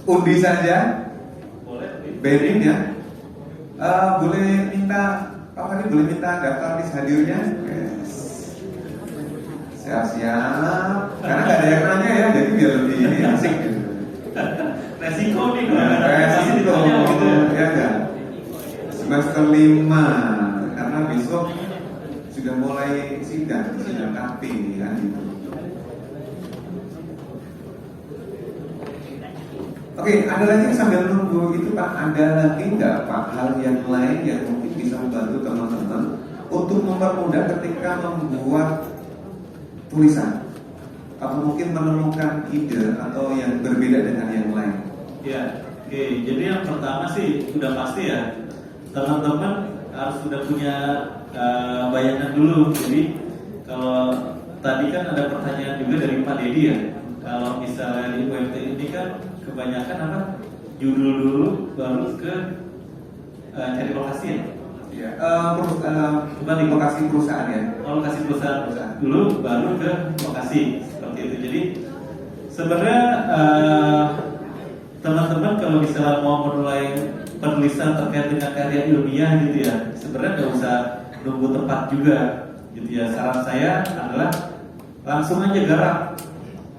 undi saja? boleh. Bedding ya? Boleh minta Pak Fadil boleh minta daftar list hadirnya? Yes. Siap-siap. Karena nggak ada yang nanya ya, jadi biar lebih ini asik gitu. Resiko nih. Resiko gitu ya. ya kan? Semester 5 karena besok sudah mulai sidang KP kan gitu. Oke, ada lagi sambil nunggu itu Pak, ada lagi nggak Pak hal yang lain yang mungkin bisa membantu teman-teman untuk mempermudah ketika membuat tulisan atau mungkin menemukan ide atau yang berbeda dengan yang lain? Ya, oke. Jadi yang pertama sih udah pasti ya, teman-teman harus sudah punya bayangan dulu. Jadi kalau tadi kan ada pertanyaan juga dari Pak Dedi ya, kalau misalnya di UMT ini kan kebanyakan apa? Judul dulu baru ke cari lokasi ya. Ya, kembali lokasi perusahaan ya. Lokasi perusahaan dulu baru ke lokasi seperti itu. Jadi sebenarnya teman-teman kalau misalnya mau mulai penulisan terkait dengan karya ilmiah gitu ya, sebenarnya nggak usah nunggu tempat juga gitu ya. Saran saya adalah langsung aja garap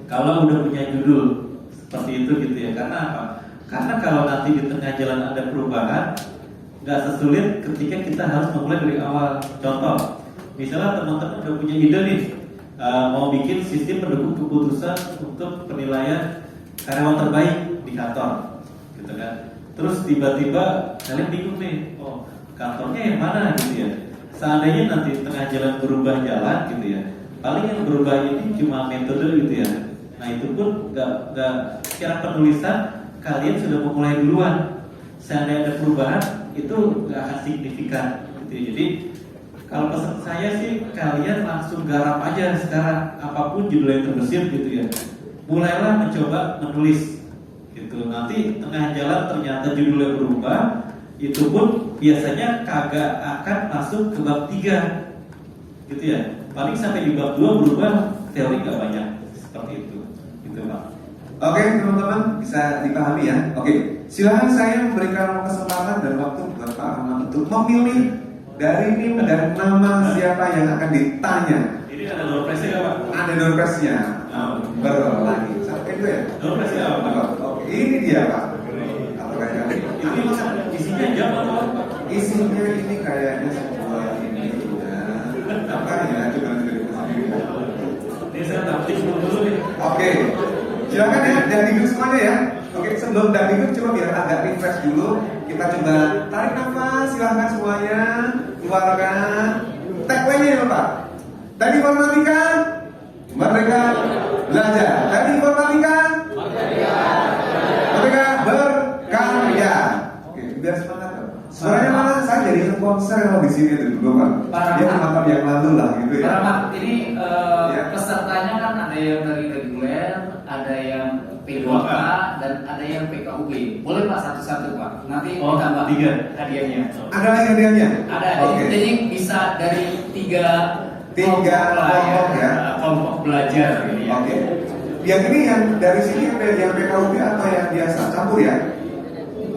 kalau udah punya judul seperti itu gitu ya. Karena apa? Karena kalau nanti di tengah jalan ada perubahan, nggak sesulit ketika kita harus memulai dari awal. Contoh, misalnya teman-teman udah punya ide nih, mau bikin sistem pendukung keputusan untuk penilaian karyawan terbaik di kantor, gitu kan? Terus tiba-tiba kalian bingung nih, oh kantornya yang mana gitu ya? Seandainya nanti tengah jalan berubah jalan gitu ya, paling yang berubah ini cuma metode gitu ya. Nah itu pun nggak secara penulisan kalian sudah memulai duluan. Seandainya ada perubahan itu nggak akan signifikan gitu ya. Jadi Kalau pesan saya sih kalian langsung garap aja sekarang apapun judul yang terbesit gitu ya. Mulailah mencoba menulis gitu. Nanti tengah jalan ternyata judulnya berubah, itu pun biasanya kagak akan masuk ke bab 3 gitu ya. Paling sampai di bab 2 berubah, teori gak banyak seperti itu gitu Pak. Oke teman-teman, bisa dipahami ya. Oke, silahkan saya memberikan kesempatan dan waktu buat Pak Rahmat untuk memilih dari NIM dan nama siapa yang akan ditanya. Ini ada door prize ya Pak? Ada door prize-nya. Lagi. Sampai itu ya? Door prize ya Pak? Oke, ini dia Pak. Apakah ini? Ini isinya jam atau apa? Isinya ini kayaknya sebuah ini ya. Apa ya? Coba nanti kita sendiri. Ini saya dapetin dulu nih. Oke, silakan ya, dan duduk semuanya ya. Oke, sebelum dan duduk coba biar agak refresh dulu. Kita coba tarik nafas, silahkan semuanya keluarkan. Tagline-nya ya Pak. Tadi informatika, merdeka belajar. Tadi informatika, merdeka berkarya. Oke, biar semangat. Suaranya mana? Saya jadi konser kalau di sini dulu Pak. Ya malam yang lalu lah gitu ya. Pak, ini pesertanya kan ada yang dari reguler, ada yang P2K dan ada yang PKUB. Boleh Pak satu-satu Pak. Nanti ditambah 3 hadiahnya. Ada lagi hadiahnya? Ada. Oke. Jadi bisa dari tiga kelompok ya. Kelompok belajar gitu ya. Oke. Yang ini yang dari sini yang PKUB atau yang biasa campur ya?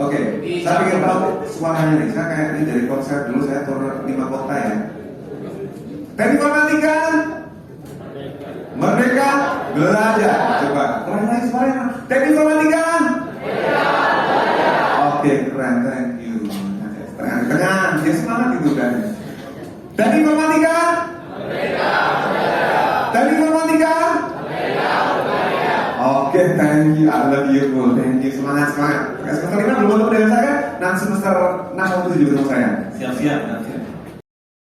Oke. Saya ingin tahu suaranya nih. Saya kayak ini dari konser dulu saya turun 5 kota ya. Teknik informatika, merdeka belajar. Coba. Keren lagi suaranya. Teknik informatika. Oke, keren. Thank you. Tengah, dia semangat itu kan. Teknik informatika. Teknik informatika. Oke, thank you, I love you, bro. Thank you, semangat. Semester 5 belum ketemu dengan saya, nanti semester 6 atau 7 ketemu saya. Siap-siap.